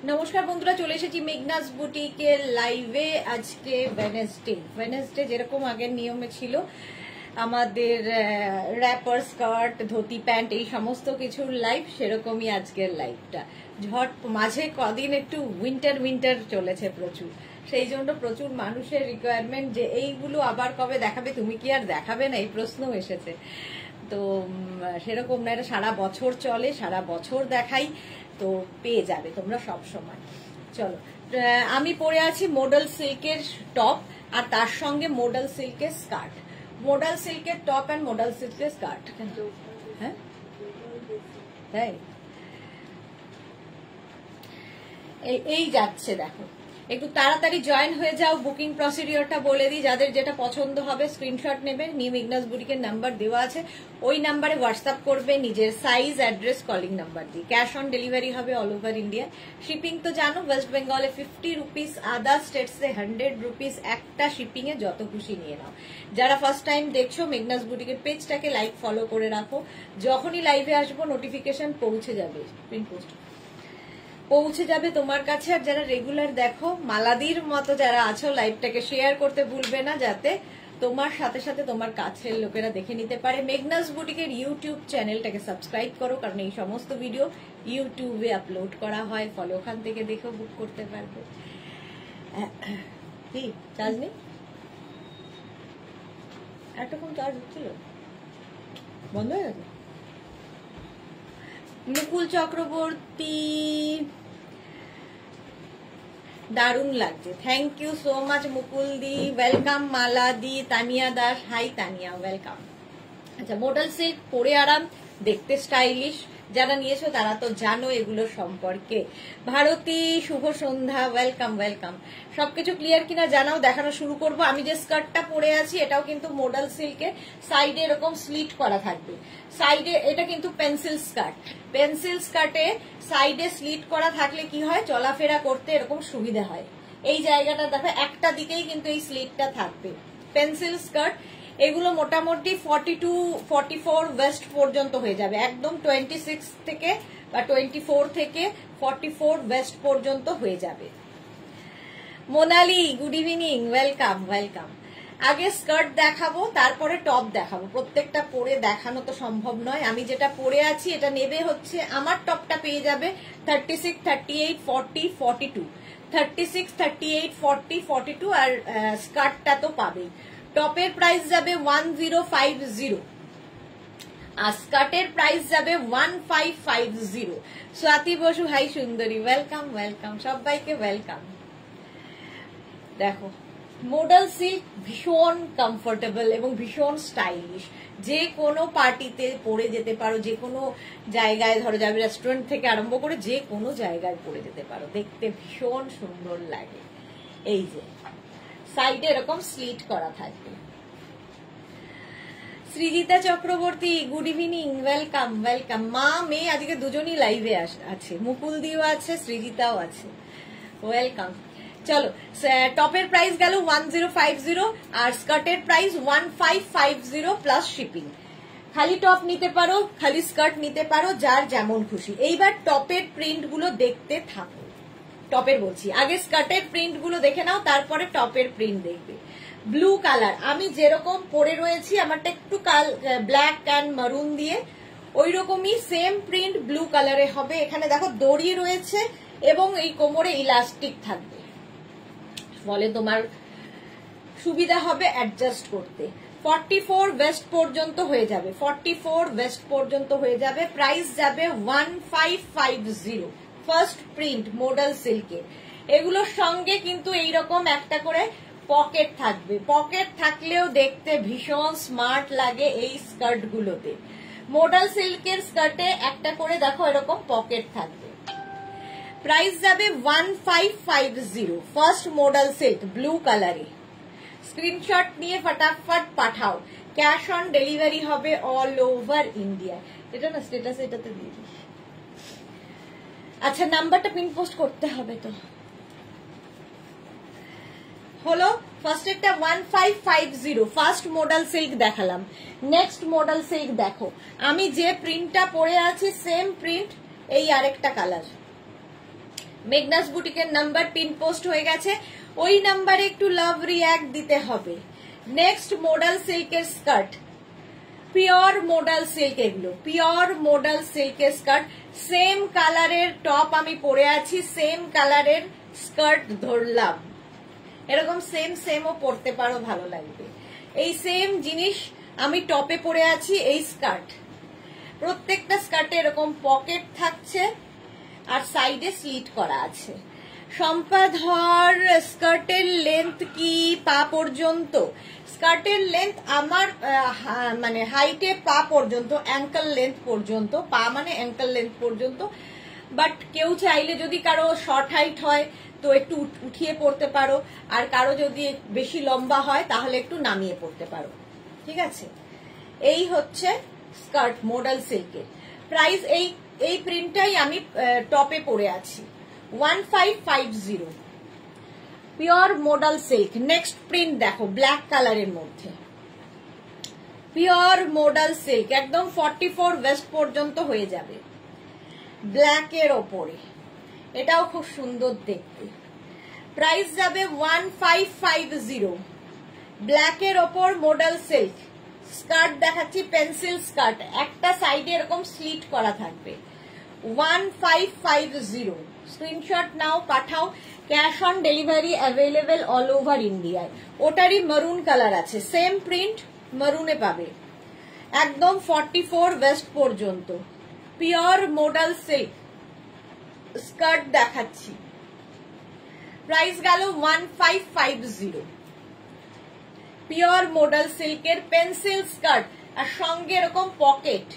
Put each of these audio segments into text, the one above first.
নমস্কার বন্ধুরা, চলে এসেছি মেঘনাস বুটিকের লাইভে। আজকে ওয়েডনেসডে যেরকম আগের নিয়মে ছিল আমাদের র্যাপার, স্কার্ট, ধুতি, প্যান্ট এই সমস্ত কিছুর লাইভ, সেরকমই আজকের লাইভটা। ঝট মাঝে কদিন একটু উইন্টার চলেছে প্রচুর, সেই জন্য প্রচুর মানুষের রিকোয়ারমেন্ট যে এইগুলো আবার কবে দেখাবে, তুমি কি আর দেখাবে না, এই প্রশ্ন এসেছে। তো সেরকম না, এটা সারা বছর চলে, সারা বছর দেখাই, তো পেয়ে যাবে তোমরা সব সময়। চলো, আমি পরে আছি মডেল সিল্কের টপ আর তার সঙ্গে মডেল সিল্কের স্কার্ট। মডেল সিল্কের টপ অ্যান্ড মডেল সিল্কের স্কার্ট। হ্যাঁ তাই এই যাচ্ছে, দেখো একটু তাড়াতাড়ি জয়েন হয়ে যাও। বুকিং প্রসিডিওরটা বলে দিই, যাদের যেটা পছন্দ হবে স্ক্রিনশট নেবে, নিউ মেঘনাস বুটিকের নাম্বার দেওয়া আছে, ওই নাম্বারে হোয়াটসঅ্যাপ করবে নিজের সাইজ, অ্যাড্রেস, কলিং নাম্বার দিয়ে। ক্যাশ অন ডেলিভারি হবে অল ওভার ইন্ডিয়া। শিপিং তো জানো, ওয়েস্ট বেঙ্গলে 50 রুপিস, আদার স্টেটসে 100 রুপিস। একটা শিপিং এ যত খুশি নিয়ে নাও। যারা ফার্স্ট টাইম দেখছো, মেঘনাস বুটিকের পেজটাকে লাইক ফলো করে রাখো, যখনই লাইভে আসবো নোটিফিকেশন পৌঁছে যাবে, পিন পোস্ট পৌঁছে যাবে তোমার কাছে। আর যারা রেগুলার দেখো, মালাদির মতো যারা আছো, লাইভটাকে শেয়ার করতে ভুলবে না, যাতে তোমার সাথে সাথে তোমার কাছের লোকেরা দেখে নিতে পারে। মেঘনাস বুটিকের ইউটিউব চ্যানেলটাকে সাবস্ক্রাইব করো, কারণ এই সমস্ত ভিডিও ইউটিউবে আপলোড করা হয়, ফলে ওখান থেকে দেখেও বুক করতে পারবে। কি চার্জ নেই, এতক্ষণ চার্জ হচ্ছিল, বন্ধ হয়ে গেছে। মুকুল চক্রবর্তী, দারুণ লাগছে, thank you so much Mukul di, welcome Mala di, Tania Das, hi Tania, welcome. আচ্ছা, মডেল সিল্ক পরে আরাম, দেখতে স্টাইলিশ, যারা নিয়েছো তারা তো জানো এগুলো সম্পর্কে। ভারতী, শুভ সন্ধ্যা, ওয়েলকাম ওয়েলকাম। সবকিছু ক্লিয়ার কিনা জানাও, দেখানো শুরু করব। আমি যে স্কার্টটা পরে আছি এটাও কিন্তু মডেল সিল্কে, সাইডে এরকম স্লিট করা থাকবে, সাইডে এটা কিন্তু পেন্সিল স্কার্ট। পেন্সিল স্কার্টে সাইডে স্লিট করা থাকলে কি হয়, চলাফেরা করতে এরকম সুবিধা হয়। এই জায়গাটা দেখো, একটা দিকেই কিন্তু এই স্লিটটা থাকবে। পেন্সিল স্কার্ট এগুলো মোটামুটি 42-44 ওয়েস্ট পর্যন্ত হয়ে যাবে, একদম 26 থেকে বা 24 থেকে 44 ওয়েস্ট পর্যন্ত হয়ে যাবে। Monali, good evening, welcome welcome. আগে স্কার্ট দেখাবো, তারপরে টপ দেখাবো, প্রত্যেকটা পরে দেখানো তো সম্ভব নয়। আমি যেটা পরে আছি এটা নেবে হচ্ছে, আমার টপটা পেয়ে যাবে 36, 38, 40, 42, 36, 38, 40, 42, আর স্কার্টটা তো পাবেই। টপের প্রাইস যাবে 1050 আর স্কার্টের প্রাইস যাবে 1550। স্বাতি বসু, হাই সুন্দরী, ওয়েলকাম ওয়েলকাম, সবাইকে ওয়েলকাম। দেখো, মডেল সিল্ক ভীষণ কমফোর্টেবল এবং ভীষণ স্টাইলিশ, যে কোনো পার্টিতে পরে যেতে পারো, যে কোনো জায়গায়, ধরো যাবে রেস্টুরেন্ট থেকে আরম্ভ করে যে কোনো জায়গায় পরে যেতে পারো, দেখতে ভীষণ সুন্দর লাগে। এই যে সাইডে এরকম স্লিট করা থাকবে। Srijita Chakraborty, good evening, welcome welcome. মা মেয়ে আজকে দুজনই লাইভে আছে, মুকুল দিও আছে, সৃজিতাও আছে, ওয়েলকাম। চলো, টপের প্রাইস গেল 1050 আর স্কার্টের প্রাইস 1550 প্লাস শিপিং। খালি টপ নিতে পারো, খালি স্কার্ট নিতে পারো, যার যেমন খুশি। এইবার টপের প্রিন্ট গুলো দেখতে থাকো। টপের বলছি, আগে স্কার্টের প্রিন্ট গুলো দেখে নাও, তারপরে টপের প্রিন্ট দেখবে। ব্লু কালার আমি যেরকম পরে রয়েছি, আমারটা একটু ব্ল্যাক অ্যান্ড মারুন দিয়ে, ওই রকমই সেম প্রিন্ট ব্লু কালারে হবে। এখানে দেখো দড়ি রয়েছে এবং এই কোমরে ইলাস্টিক থাকবে, ফলে তোমার সুবিধা হবে অ্যাডজাস্ট করতে। 44 ওয়েস্ট পর্যন্ত হয়ে যাবে, 44 ওয়েস্ট পর্যন্ত হয়ে যাবে। প্রাইস যাবে 1550। ফার্স্ট প্রিন্ট মডেল সিল্কের। এগুলোর সঙ্গে কিন্তু এইরকম একটা করে পকেট থাকবে, পকেট থাকলেও দেখতে ভীষণ স্মার্ট লাগে এই স্কার্ট গুলোতে। মডেল সিল্কের স্কার্টে একটা করে দেখো এরকম পকেট থাকবে। প্রাইস যাবে 1550। ফার্স্ট মডেল সিল্ক ব্লু কালারে। স্ক্রিনশট নিয়ে ফটাফট পাঠাও, ক্যাশ অন ডেলিভারি হবে অল ওভার ইন্ডিয়া। এটা না স্ট্যাটাসে, এটাতে দিয়ে দিস। আচ্ছা, নাম্বারটা পিন পোস্ট করতে হবে তো। হলো ফার্স্ট একটা 1550 ফার্স্ট মডেল সিল্ক দেখালাম। নেক্সট মডেল সিল্ক দেখো, আমি যে প্রিন্টটা পরে আছি সেম প্রিন্ট, এই আরেকটা কালার, মেঘনাস বুটিকের নাম্বার পিন পোস্ট হয়ে গেছে, ওই নাম্বারে একটু লাভ রিয়াক্ট দিতে হবে। নেক্সট মোডাল সিল্কের স্কার্ট, পিওর মোডাল সিল্ক, এগুলো পিওর মোডাল সিল্কের স্কার্ট, সেম কালারের টপ আমি পরে আছি, সেম কালারের স্কার্ট ধরলাম, এরকম সেম সেমও পরতে পারো, ভালো লাগবে। এই সেম জিনিস আমি টপে পরে আছি, এই স্কার্ট, প্রত্যেকটা স্কার্টে এরকম পকেট থাকছে আর সাইডে স্লিট করা আছে। সম্পাধর স্কার্টের লেন্থ কি পা পর্যন্ত? স্কার্টের লেন্থ আমার মানে হাইটে পা পর্যন্ত, অ্যাঙ্কল লেন্থ পর্যন্ত, পা মানে অ্যাঙ্কল লেন্থ পর্যন্ত। বাট কেউ চাইলে যদি কারো শর্ট হাইট হয় তো একটু উঠিয়ে পড়তে পারো, আর কারো যদি বেশি লম্বা হয় তাহলে একটু নামিয়ে পড়তে পারো, ঠিক আছে। এই হচ্ছে স্কার্ট মোডাল সিল্কের প্রাইস। এই প্রিন্টটাই আমি টপে পরে আছি, 1550 pure modal silk. Next print দেখো, ব্ল্যাক কালারের মধ্যে পিওর মোডাল সিল্ক, একদম 44 ওয়েস্ট পর্যন্ত হয়ে যাবে, ব্ল্যাকের ওপরে, এটাও খুব সুন্দর দেখতে। প্রাইস যাবে 1550, ব্ল্যাকের ওপর মোডাল সিল্ক। স্কার্ট দেখাচ্ছি, পেন্সিল স্কার্ট, একটা সাইডে এরকম স্লিট করা থাকবে, 1550। স্ক্রিনশট নাও, পাঠাও। Cash on delivery available all over ইন্ডিয়ায়। ওটারই মারুন কালার আছে, সেম প্রিন্ট মারুনে পাবে, একদম 44 ওয়েস্ট পর্যন্ত পিওর মোডাল সিল্ক স্কার্ট দেখাচ্ছি। প্রাইস গেল 1550, পিওর মোডাল সিল্কের পেন্সিল স্কার্ট, আর সঙ্গে এরকম পকেট।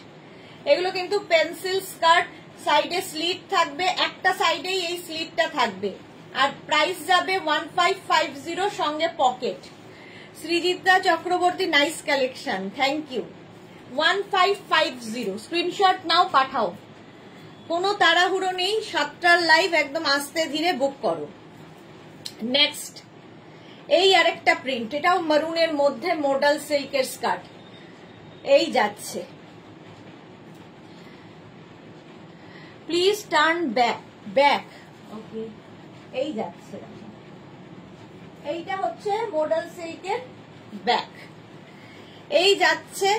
এগুলো কিন্তু পেন্সিল স্কার্ট, সাইডে স্লিট থাকবে, একটা সাইডেই এই স্লিটটা থাকবে, আর প্রাইস যাবে 1550, সঙ্গে pocket. Srijita Chakraborty, nice collection, thank you. 1550, screenshot নাও, পাঠাও, কোনো তাড়াহুড়ো নেই, 7টার লাইভ, একদম আস্তে ধীরে বুক করো। নেক্সট এই আরেকটা প্রিন্ট, এটাও মারুনের মধ্যে মোডাল সিল্কের স্কার্ট, এই যাচ্ছে। প্লিজ টার্ন ব্যাক, ওকে, এই যাচ্ছে, এইটা হচ্ছে মোডাল সিল্কের ব্যাক, এই যাচ্ছে,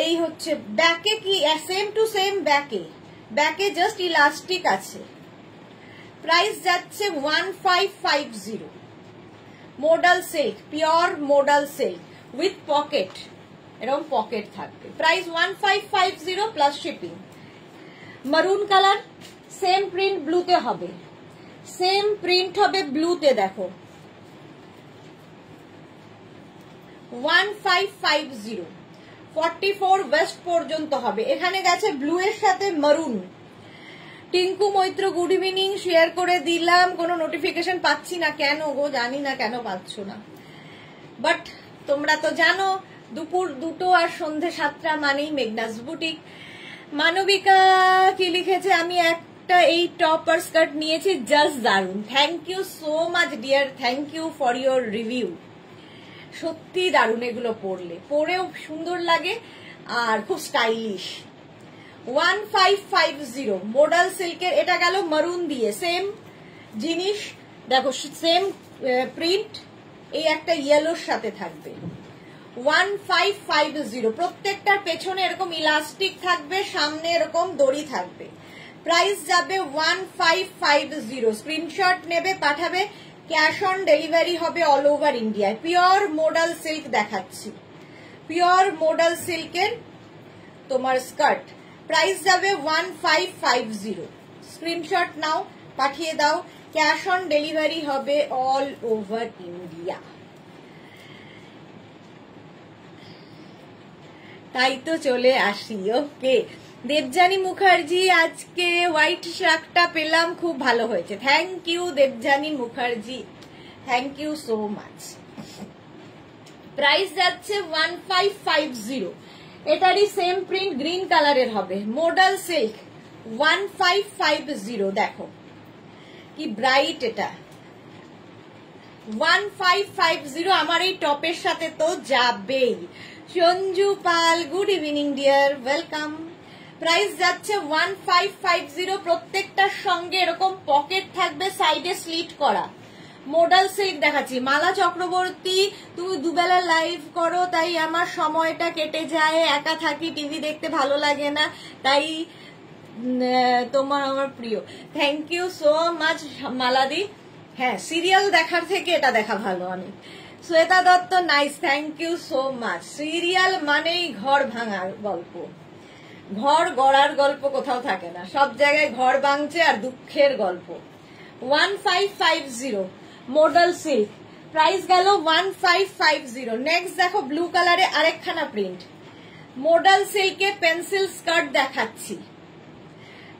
এই হচ্ছে ব্যাকে কি সেম টু সেম, ব্যাকে জাস্ট ইলাস্টিক আছে। প্রাইস যাচ্ছে 1550, modal silk, pure modal silk with pocket, এরকম পকেট থাকবে। Price 1550 plus shipping. Maroon colour, same print ব্লুতে হবে, সেম প্রিন্ট হবে ব্লুতে, দেখো 1550, 44 ওয়েস্ট পর্যন্ত হবে। এখানে গেছে ব্লু এর সাথে maroon. Tinku Maitra, good evening, share করে দিলাম, কোনো নোটিফিকেশন পাচ্ছি না কেন গো, জানি না কেন পাচ্ছ না, বাট তোমরা তো জানো দুপুর 2টো আর সন্ধে 7টা মানেই মেঘনাস বুটিক। মানবিকা কি লিখেছে, আমি একটা এই টপ আর স্কার্ট নিয়েছি, জাস্ট দারুন, thank you so much dear, thank you for your review. সত্যি দারুন, এগুলো পরেও সুন্দর লাগে আর খুব স্টাইলিশ। 1550 মোডাল সিল্কের, এটা গেল মারুন দিয়ে, সেম জিনিস দেখো, সেম প্রিন্ট, এই একটা ইয়েলোর সাথে থাকবে। 1550, প্রত্যেকটার পেছনে এরকম ইলাস্টিক থাকবে, সামনে এরকম দড়ি থাকবে। প্রাইস যাবে 1550, স্ক্রিনশট নেবে, পাঠাবে, ক্যাশ অন ডেলিভারি হবে অল ওভার ইন্ডিয়ায়। পিওর মোডাল সিল্ক দেখাচ্ছি, পিওর মোডাল সিল্কের তোমার স্কার্ট, প্রাইস যাবে 1550, স্ক্রিনশট নাও, পাঠিয়ে দাও, ক্যাশ অন ডেলিভারি হবে অল ওভার ইন্ডিয়া। তাই তো চলে আসি, ওকে। দেবজানী মুখার্জি, আজকে হোয়াইট শার্টটা পেলাম, খুব ভালো হয়েছে, thank you Debjani Mukherjee, thank you so much. Price যাচ্ছে 1550, এটারই সেম প্রিন্ট গ্রিন কালারের হবে, মোডাল সিল্ক, 1550, দেখো কি ব্রাইট, এটা 1550 আমার এই টপের সাথে তো যাবেই। Sanju Pal, good evening dear, welcome. Price যাচ্ছে 1550। প্রত্যেকটার সঙ্গে এরকম পকেট থাকবে, সাইডে স্লিট করা। মডাল সিল্ক দেখাচ্ছি। মালা চক্রবর্তী, তুমি দুবেলা লাইভ করো, তাই আমার সময়টা কেটে যায়, একা থাকি, টিভি দেখতে ভালো লাগে না, তাই তোমার আমার প্রিয়। Thank you so much Maladi. হ্যাঁ, সিরিয়াল দেখার থেকে এটা দেখা ভালো অনেক। Shweta Dutta, nice, thank you so much. Serial মানেই ঘর ভাঙার গল্প, ঘর গড়ার গল্প কোথাও থাকে না, সব জায়গায় ঘর ভাঙছে আর দুঃখের গল্প। 1550 মডেল সিল্ক, প্রাইস গেল 1550। নেক্সট দেখো ব্লু কালারে আরেকখানা প্রিন্ট, মডেল সিল্কে পেন্সিল স্কার্ট দেখাচ্ছি।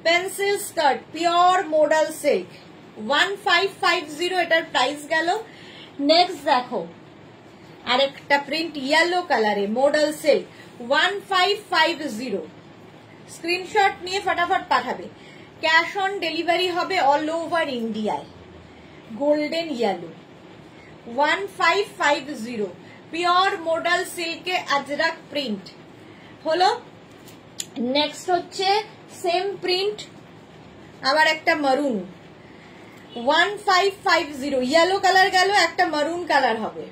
Pencil skirt pure modal silk 1550 এটার প্রাইস গেল। নেক্সট দেখো আরেকটা প্রিন্ট ইয়েলো কালারে মডেল সিল্ক 1550। স্ক্রিনশট নিয়ে ফটাফট পাঠাবে। ক্যাশ অন ডেলিভারি হবে অল ওভার ইন্ডিয়ায়। গোল্ডেন ইয়েলো 1550 পিওর মডেল সিল্কে আজরাক প্রিন্ট হলো। নেক্সট হচ্ছে সেম প্রিন্ট আবার একটা মারুন 1550 ইয়েলো কালার গেল, একটা মারুন কালার হবে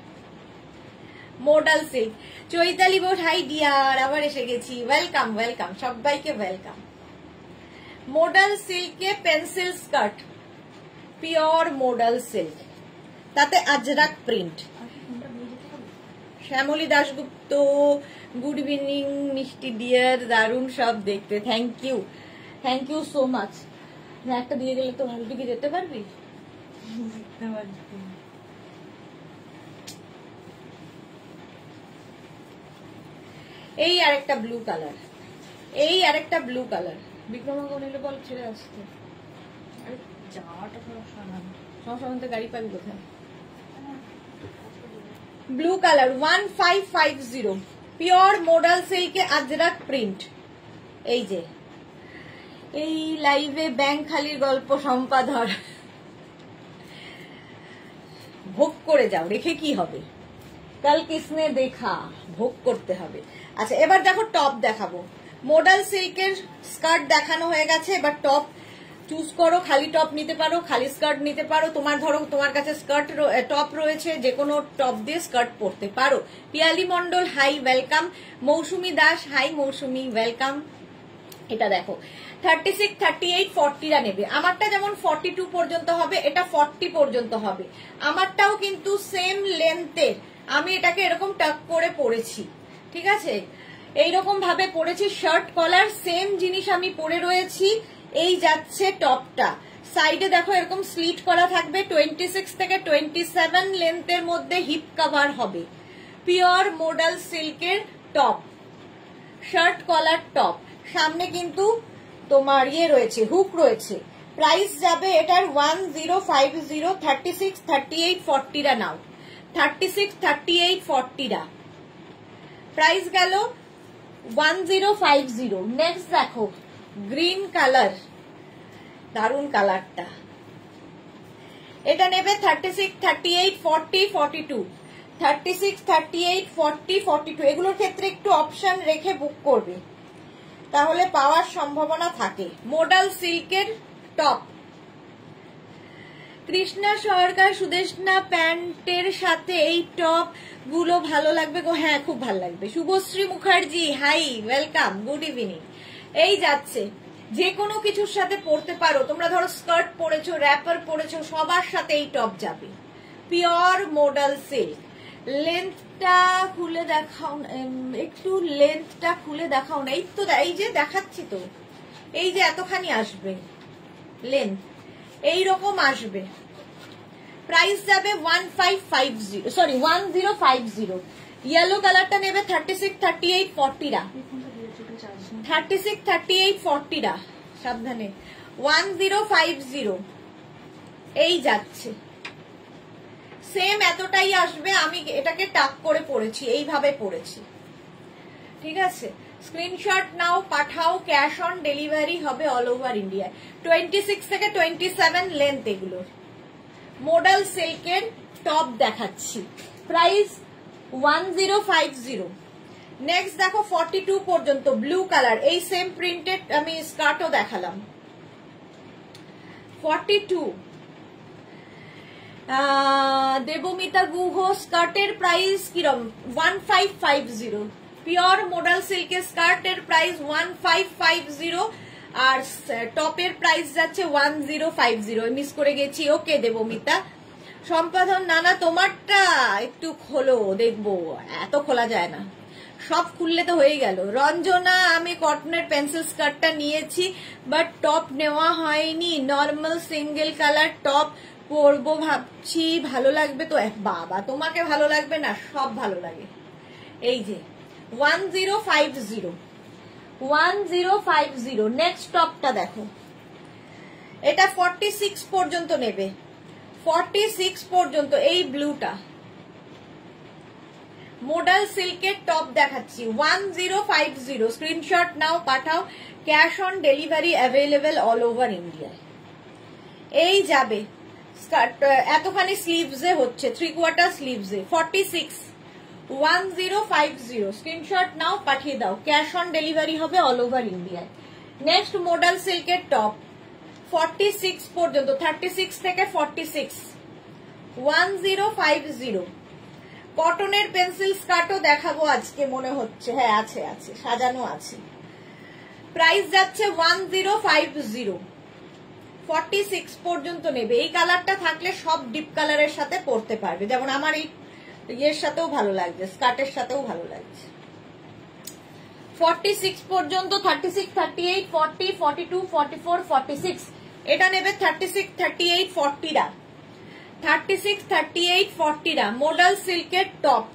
modal silk. Chaitali Bot, hi dear, আবার এসে গেছি, ওয়েলকাম ওয়েলকাম, সবাইকে ওয়েলকাম। মডেল সিল্কে pencil skirt pure modal silk, তাতে Ajrakh print. Shyamali Dasgupta, good evening মিষ্টি ডিয়ার, দারুণ সব দেখতে, থ্যাংক ইউ সো মাচ। একটা দিয়ে গেলে তো ভালো, দিকে যেতে পারবি? এই আরেকটা ব্লু কালার, এই আরেকটা ব্লু কালার। বিক্রমাঙ্ক নিলে বল ছেড়ে আসতে, সমস্যা গাড়ি পাবি কোথায়? ব্লু কালার 1550 পিওর মডেল সিল্কে আজরাক প্রিন্ট। এই যে এই লাইভে ব্যাংক খালির গল্প সম্পাদর, ভোগ করে যাও, রেখে কি হবে? কাল কিসনে দেখা, ভোগ করতে হবে। আচ্ছা, এবার দেখো টপ দেখাবো। মডেল সিল্কের স্কার্ট দেখানো হয়ে গেছে, এবার টপ চুজ করো। খালি টপ নিতে পারো, খালি স্কার্ট নিতে পারো, তোমার ধরো তোমার কাছে স্কার্ট টপ রয়েছে, যে কোনো টপ দিয়ে স্কার্ট পরতে পারো। Piyali Mondal, hi welcome. Mousumi Das, hi Mousumi, welcome. এটা দেখো 36, 38, 40রা নেবে। আমারটা যেমন 42 পর্যন্ত হবে, এটা 40 পর্যন্ত হবে। আমারটাও কিন্তু সেম লেন্থের, আমি এটাকে এরকম টাক করে পরেছি, ঠিক আছে, এইরকম ভাবে পরেছি। শার্ট কলার সেম জিনিস আমি পরে রয়েছি। এই যাচ্ছে টপটা, সাইডে দেখো এরকম স্লিট করা থাকবে। 26 থেকে 27 লেন্থের মধ্যে হিপ কভার হবে। পিওর মডেল সিল্কের টপ, শার্ট কলার টপ, সামনে কিন্তু তোমার ইয়ে রয়েছে, হুক রয়েছে। প্রাইস যাবে এটার 1050। 36, 38, 40রা নাও, 36, 38, 40রা প্রাইস গেল 1050। নেক্সট দেখো গ্রিন কালার, দারুন কালারটা। এটা নেবে 36, 38, 40, 42। 36, 38, 40, 42 এগুলোর ক্ষেত্রে একটু অপশন রেখে বুক করবে, তাহলে পাওয়ার সম্ভাবনা থাকে। মডেল সিল্কের টপ। কৃষ্ণা সরকার, সুদেশনা প্যান্টের সাথে এই টপ গুলো ভালো লাগবে গো। হ্যাঁ, খুব ভালো লাগবে। Subhashree Mukherjee, hi welcome, good evening. এই যাচ্ছে, যে কোনো কিছুর সাথে পরতে পারো তোমরা, ধরো স্কার্ট পরেছো, র্যাপার পরেছো, সবার সাথে এই টপ যাবে। Pure modal silk. লেন্থটা খুলে দেখাও, একটু লেন্থটা খুলে দেখাও না। এই তো, এই যে দেখাচ্ছি তো, এই যে এতখানি আসবে লেন্থ, এইরকম আসবে। প্রাইস যাবে 1050। ইয়েলো কালারটা নেবে 36, 38, 40রা। 36, 38, 40রা সাবধানে। 1050 এই যাচ্ছে, সেম এতটাই আসবে। আমি এটাকে টাক করে পরেছি, এইভাবে পরেছি, ঠিক আছে। স্ক্রিনশট নাও, পাঠাও। ক্যাশ অন ডেলিভারি হবে অল ওভার ইন্ডিয়ায়। 26 থেকে 27 লেন্থ এগুলোর। মডেল সিল্কের টপ দেখাচ্ছি। প্রাইস 1050। নেক্সট দেখো 42 পর্যন্ত ব্লু কালার, এই সেম প্রিন্টেড আমি স্কার্টও দেখালাম। 42 দেবমিতা গুহ স্কার্টের প্রাইস কিরম 1550, পিওর মডাল সিল্কের স্কার্টের প্রাইস 1550 আর টপের প্রাইস যাচ্ছে 1050। মিস করে গেছি, ওকে দেবমিতা। সম্পাদন নানা তোমারটা একটু খোলো দেখবো, এত খোলা যায় না, সব খুললে তো হয়ে গেল। রঞ্জনা আমি কটনের পেন্সিল স্কার্টটা নিয়েছি বাট টপ নেওয়া হয়নি, নর্মাল সিঙ্গেল কালার টপ পরবো ভাবছি, ভালো লাগবে তো? বাবা তোমাকে ভালো লাগবে না, সব ভালো লাগে। এই যে 1050 নেক্সট টপটা দেখো, এটা 46 পর্যন্ত নেবে, 46 পর্যন্ত। এই ব্লুটা মডাল সিল্কের টপ দেখাচ্ছি 1050, স্ক্রিনশট নাও পাঠাও, cash on delivery available all over India. এই যাবে স্কার্ট এতখানি স্লিভসে হচ্ছে, 3/4 স্লিভসে 46 1050, স্ক্রিনশট নাও পাঠিয়ে দাও, ক্যাশ অন ডেলিভারি হবে অল ওভার ইন্ডিয়ায়। নেক্সট মডাল সিল্কের টপ 46 পর্যন্ত, 36 থেকে 46 1050। কটনের পেন্সিল স্কার্টও দেখাবো আজকে মনে হচ্ছে, হ্যাঁ আছে আছে সাজানো আছে। প্রাইস যাচ্ছে 1050, 46 পর্যন্ত নেবে। এই কালারটা থাকলে সব ডিপ কালারের সাথে পরতে পারবে, যেমন আমার এই ইয়ের সাথেও ভালো লাগছে, স্কার্টের সাথেও ভালো লাগছে। 46 পর্যন্ত, 36, 38, 40, 42, 44, 46 এটা নেবে 36, 38, 40 36, 38, 40 মডাল সিল্কের টপ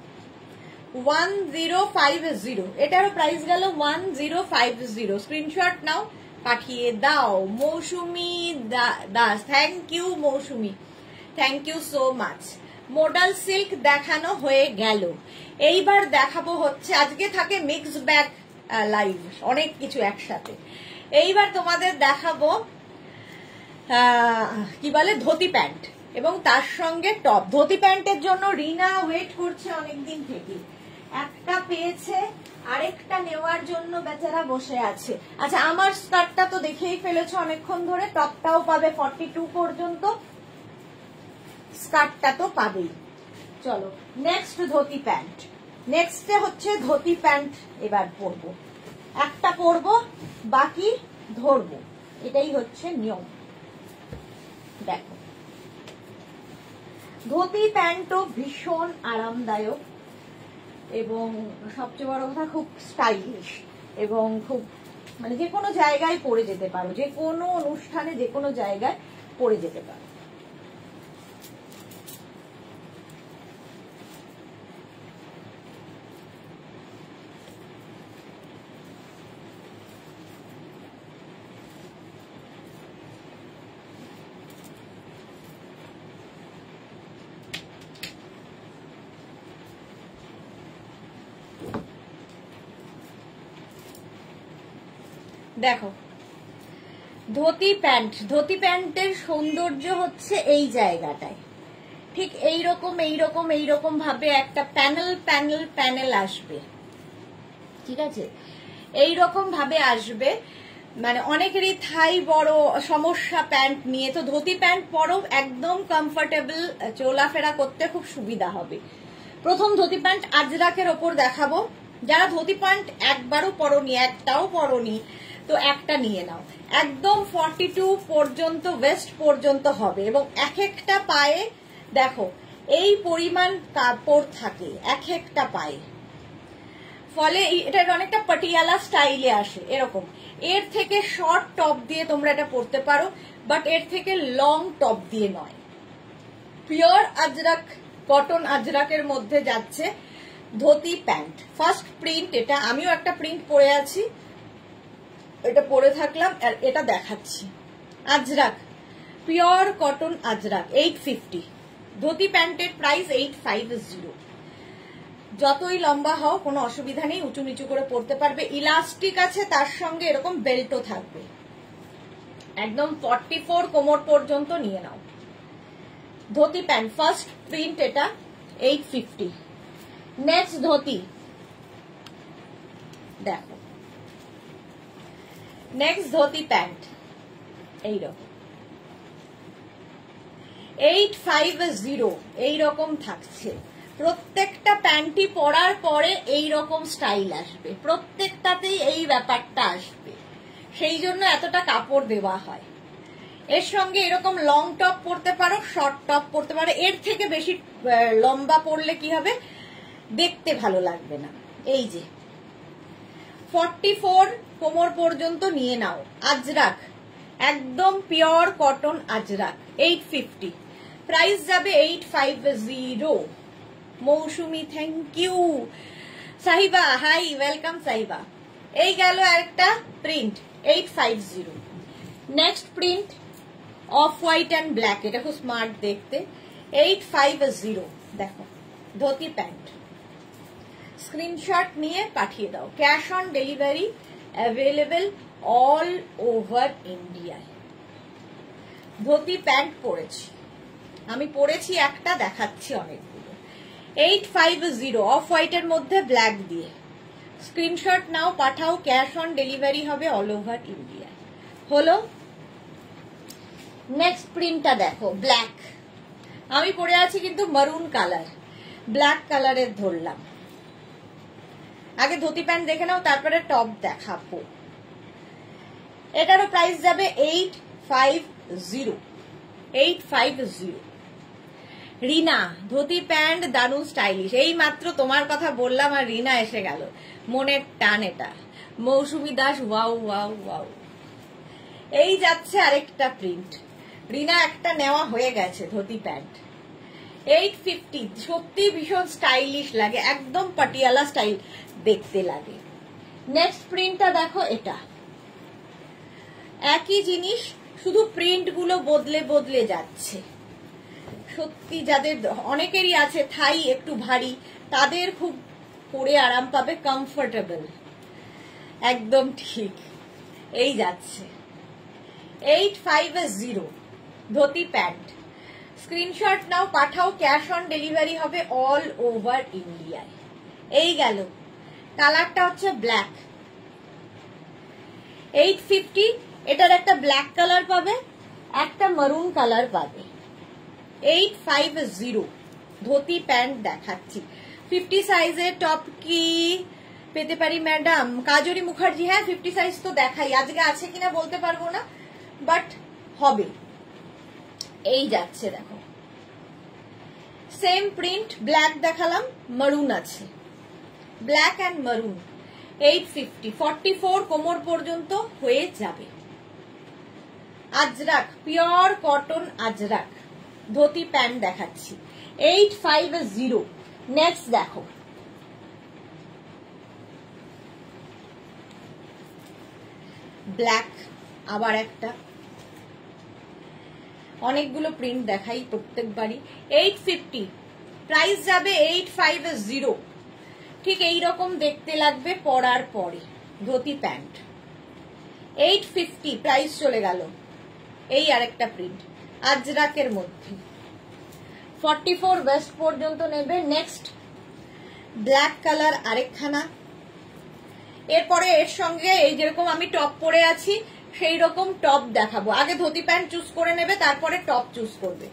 1050, এটারও প্রাইস গেল 1050। স্ক্রিনশট নাও পাঠিয়ে দাও। Mousumi Das, thank you Mousumi, thank you so much. Modal silk দেখানো হয়ে গেল, এইবার দেখাবো হচ্ছে, আজকে থাকে মিক্স ব্যাগ লাইভ, অনেক কিছু একসাথে। এইবার তোমাদের দেখাবো কি বলে ধুতি প্যান্ট এবং তার সঙ্গে টপ। ধুতি প্যান্টের জন্য রিনা ওয়েট করছে অনেকদিন থেকে, একটা পেয়েছে, আরেকটা নেওয়ার জন্য বেচারা বসে আছে। আচ্ছা আমার স্কার্টটা তো দেখেই ফেলেছো অনেকক্ষণ ধরে, টপটাও পাবে 42 পর্যন্ত, স্কার্টটা তো পাবেই। চলো নেক্সট ধুতি প্যান্ট, নেক্সট হচ্ছে ধুতি প্যান্ট। এবার পরবো, একটা পরবো বাকি ধরবো, এটাই হচ্ছে নিয়ম। দেখো ধুতি প্যান্টও ভীষণ আরামদায়ক এবং সবচেয়ে বড় কথা খুব স্টাইলিশ এবং খুব মানে যে কোনো জায়গায় পরে যেতে পারো, যে কোনো অনুষ্ঠানে যে কোনো জায়গায় পরে যেতে পারো। দেখো ধুতি প্যান্ট, ধুতি প্যান্টের সৌন্দর্য হচ্ছে এই জায়গাটায়, ঠিক এইরকম এইরকম এইরকম ভাবে একটা প্যানেল প্যানেল প্যানেল আসবে, ঠিক আছে, এইরকম ভাবে আসবে। মানে অনেকেরই থাই বড় সমস্যা প্যান্ট নিয়ে, তো ধুতি প্যান্ট পরো একদম কমফোর্টেবল, চলাফেরা করতে খুব সুবিধা হবে। প্রথম ধুতি প্যান্ট আজরাকের ওপর দেখাবো, যারা ধুতি প্যান্ট একবারও পরনি, একটাও পরনি, তো একটা নিয়ে নাও। একদম 42 পর্যন্ত ওয়েস্ট পর্যন্ত হবে এবং এক একটা পায়ে দেখো এই পরিমাণ কাপড় থাকে এক একটা পায়ে, ফলে এটা অনেকটা পাটিয়ালা স্টাইলে আসে এরকম। এর থেকে শর্ট টপ দিয়ে তোমরা এটা পরতে পারো, বাট এর থেকে লং টপ দিয়ে নয়। পিওর আজরাক, কটন আজরাকের মধ্যে যাচ্ছে ধুতি প্যান্ট। ফার্স্ট প্রিন্ট এটা, আমিও একটা প্রিন্ট পরে আছি, এটা পরে থাকলাম আর এটা দেখাচ্ছি। আজরাক, পিওর কটন আজরাক 850, ধুতি প্যান্টের প্রাইস 850। যতই লম্বা হও কোনো অসুবিধা নেই, উঁচু নিচু করে পরতে পারবে। ইলাস্টিক আছে, তার সঙ্গে এরকম বেল্টও থাকবে। একদম 44 কোমর পর্যন্ত নিয়ে নাও। ধুতি প্যান্ট ফার্স্ট প্রিন্ট এটা 850। নেক্সট ধুতি দেখো নেক্সট ধুতি প্যান্ট এইরকম 850 এইরকম থাকছে। প্রত্যেকটা প্যান্টই পরার পরে এইরকম স্টাইল আসবে, প্রত্যেকটাতেই এই ব্যাপারটা আসবে, সেই জন্য এতটা কাপড় দেওয়া হয়। এর সঙ্গে এরকম লং টপ পরতে পারো, শর্ট টপ পরতে পারো, এর থেকে বেশি লম্বা পরলে কি হবে, দেখতে ভালো লাগবে না। এই যে 44 কোমর পর্যন্ত নিয়ে নাও, আজরাক একদম পিওর কটন আজরাক 850, প্রাইস যাবে 850। Moushumi thank you. Sahiba hi, welcome Sahiba. এই গেল একটা print 850। Next print off white and black, এটা খুব স্মার্ট দেখতে 850। দেখো ধুতি প্যান্ট, স্ক্রিনশট নিয়ে পাঠিয়ে দাও। Cash on delivery available all over ইন্ডিয়ায়। ধুতি প্যান্ট পরেছি আমি, পরেছি একটা, দেখাচ্ছি অনেকগুলো। 850 অফ হোয়াইটের মধ্যে ব্ল্যাক দিয়ে, স্ক্রিনশট নাও পাঠাও, ক্যাশ অন ডেলিভারি হবে অল ওভার ইন্ডিয়ায়। হলো নেক্সট প্রিন্টটা দেখো ব্ল্যাক, আমি পরে আছি কিন্তু মারুন কালার, ব্ল্যাক কালারের ধরলাম। আগে ধুতি প্যান্ট দেখে নাও, তারপরে টপ দেখাবো। এটারও প্রাইস যাবে 850। রিনা ধুতি প্যান্ট দারুণ স্টাইলিশ, এই মাত্র তোমার কথা বললাম আর রিনা এসে গেল, মনের টান এটা। মৌসুমি দাস ওয়াও ওয়াও ওয়াও। এই যাচ্ছে আরেকটা প্রিন্ট, রিনা একটা নেওয়া হয়ে গেছে ধুতি প্যান্ট 850, সত্যি ভীষণ স্টাইলিশ লাগে, একদম পাটিয়ালা স্টাইল দেখতে লাগে। নেক্সট প্রিন্টটা দেখো, এটা একই জিনিস, শুধু প্রিন্ট গুলো বদলে বদলে যাচ্ছে। সত্যি যাদের অনেকেরই আছে থাই একটু ভারী, তাদের খুব পরে আরাম পাবে, কমফোর্টেবল একদম ঠিক। এই যাচ্ছে 850 ধুতি প্যান্ট, স্ক্রিনশট নাও পাঠাও, ক্যাশ অন ডেলিভারি হবে অল ওভার ইন্ডিয়ায়। এই গেল কালারটা হচ্ছে ব্ল্যাক 850, এটার একটা ব্ল্যাক কালার পাবে, একটা মারুন কালার পাবে। 850 ধুতি প্যান্ট দেখাচ্ছি। 50 সাইজের টপ কি পেতে পারি ম্যাডাম? কাজরি মুখার্জি, হ্যাঁ 50 সাইজ তো দেখাই, আজকে আছে কিনা বলতে পারবো না, বাট হবে। এই যাচ্ছে দেখো সেম প্রিন্ট, ব্ল্যাক দেখালাম, মারুন আছে, ব্ল্যাক অ্যান্ড মারুন 850, 44 কোমর পর্যন্ত হয়ে যাবে। Ajrak pure cotton Ajrak dhoti pant দেখাচ্ছি 850। নেক্সট দেখো ব্ল্যাক, আবার একটা, অনেকগুলো প্রিন্ট দেখাই প্রত্যেকবারই। 850 প্রাইস যাবে 850, ঠিক এইরকম দেখতে লাগবে পরার পরে ধুতি প্যান্ট 850 প্রাইস চলে গেল। এই আরেকটা প্রিন্ট আজরাকের মধ্যে 44 ওয়েস্ট পর্যন্ত নেবে। নেক্সট ব্ল্যাক কালার আরেকখানা, এরপরে এর সঙ্গে এই যেরকম আমি টপ পরে আছি সেই রকম টপ দেখাবো। আগে ধুতি প্যান্ট চুজ করে নেবে, তারপরে টপ চুজ করবে।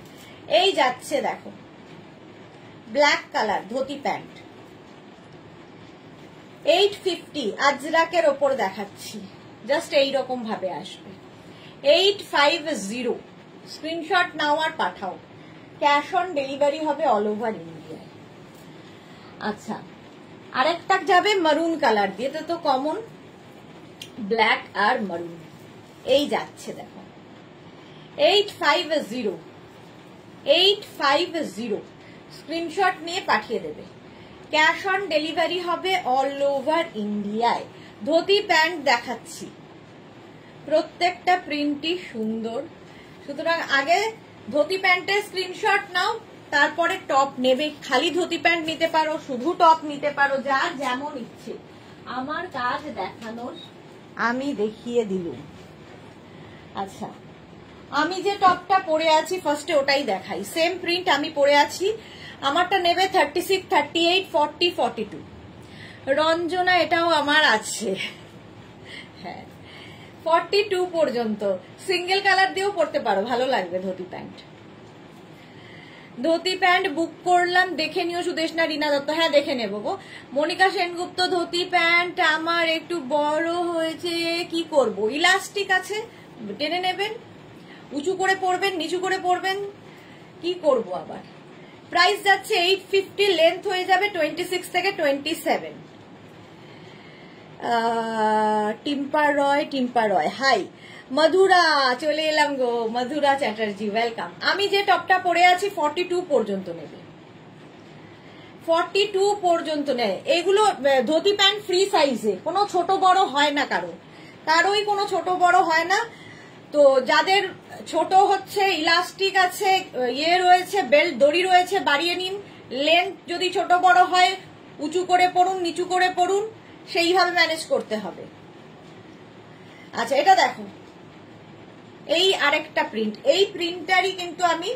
এই যাচ্ছে দেখো ব্ল্যাক কালার ধুতি প্যান্ট 850 আজরাকের ওপর দেখাচ্ছি, জাস্ট এইরকম ভাবে আসবে 850। স্ক্রিনশট নাও আর পাঠাও, ক্যাশ অন ডেলিভারি হবে অল ওভার ইন্ডিয়ায়। আচ্ছা আরেকটা যাবে মারুন কালার দিয়ে, তো কমন ব্ল্যাক আর মারুন। এই যাচ্ছে দেখো 850 স্ক্রিনশট নিয়ে পাঠিয়ে দেবে, ক্যাশ অন ডেলিভারি হবে অল ওভার ইন্ডিয়ায়। ধুতি প্যান্ট দেখাচ্ছি, প্রত্যেকটা প্রিন্টই সুন্দর, সুতরাং আগে ধুতি প্যান্টের স্ক্রিনশট নাও, তারপরে টপ নেবে। খালি ধুতি প্যান্ট নিতে পারো, শুধু টপ নিতে পারো, যার যেমন ইচ্ছে। আমার কাজ দেখানোর আমি দেখিয়ে দিলুম। আচ্ছা আমি যে টপটা পরে আছি ফার্স্টে ওটাই দেখাই। সেম প্রিন্ট আমি পরে আছি, আমারটা নেবে 36, 38, 40, 42। রঞ্জনা, এটাও আমার আছে। হ্যাঁ, 42 পর্যন্ত সিঙ্গেল কালার দিয়েও পরতে পারো, ভালো লাগবে ধুতি প্যান্ট। ধুতি প্যান্ট বুক করলাম, দেখে নিও সুদেশনা রিনা দত্ত। হ্যাঁ দেখে নেবো গো। মনিকা সেনগুপ্ত, ধুতি প্যান্ট আমার একটু বড় হয়েছে, কি করব? ইলাস্টিক আছে, টেনে নেবেন, উঁচু করে পরবেন, নিচু করে পরবেন, কি করব আবার। প্রাইস যাচ্ছে 850, লেন্থ হয়ে যাবে 26 থেকে 27। টিম্পা রয় হাই। মধুরা, চলে এলাম গো, মধুরা চ্যাটার্জি ওয়েলকাম। আমি যে টপটা পরে আছি 42 পর্যন্ত নেবে, 42 পর্যন্ত নেয়। এগুলো ধুতি প্যান্ট ফ্রি সাইজে, কোনো ছোট বড় হয় না, কারোই কোনো ছোট বড় হয় না। তো যাদের ছোট হচ্ছে, ইলাস্টিক আছে, ইয়ে রয়েছে, বেল্ট দড়ি রয়েছে, বাড়িয়ে নিন। লেন্থ যদি ছোট বড় হয়, উঁচু করে পড়ুন, নিচু করে পড়ুন, সেইভাবে ম্যানেজ করতে হবে। আচ্ছা, এটা দেখো, এই আরেকটা প্রিন্ট, এই প্রিন্টারই কিন্তু আমি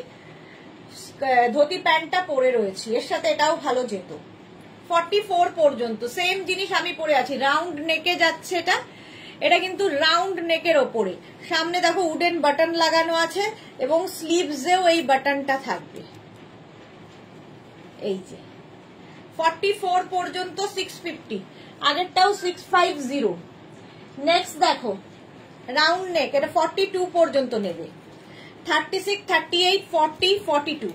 ধুতি প্যান্টটা পরে রয়েছি, এর সাথে এটাও ভালো যেত। 44 পর্যন্ত সেম জিনিস আমি পরে আছি, রাউন্ড নেকে যাচ্ছে এটা। এটা কিন্তু রাউন্ড নেকের ওপরে, সামনে দেখো উডেন বাটন লাগানো আছে এবং স্লিভসেও এই বাটনটা থাকবে। এই যে 44 পর্যন্ত 650, আগেরটাও 650। নেক্সট দেখো রাউন্ড নেক, এটা 42 পর্যন্ত নেবে। 36, 38, 40, 42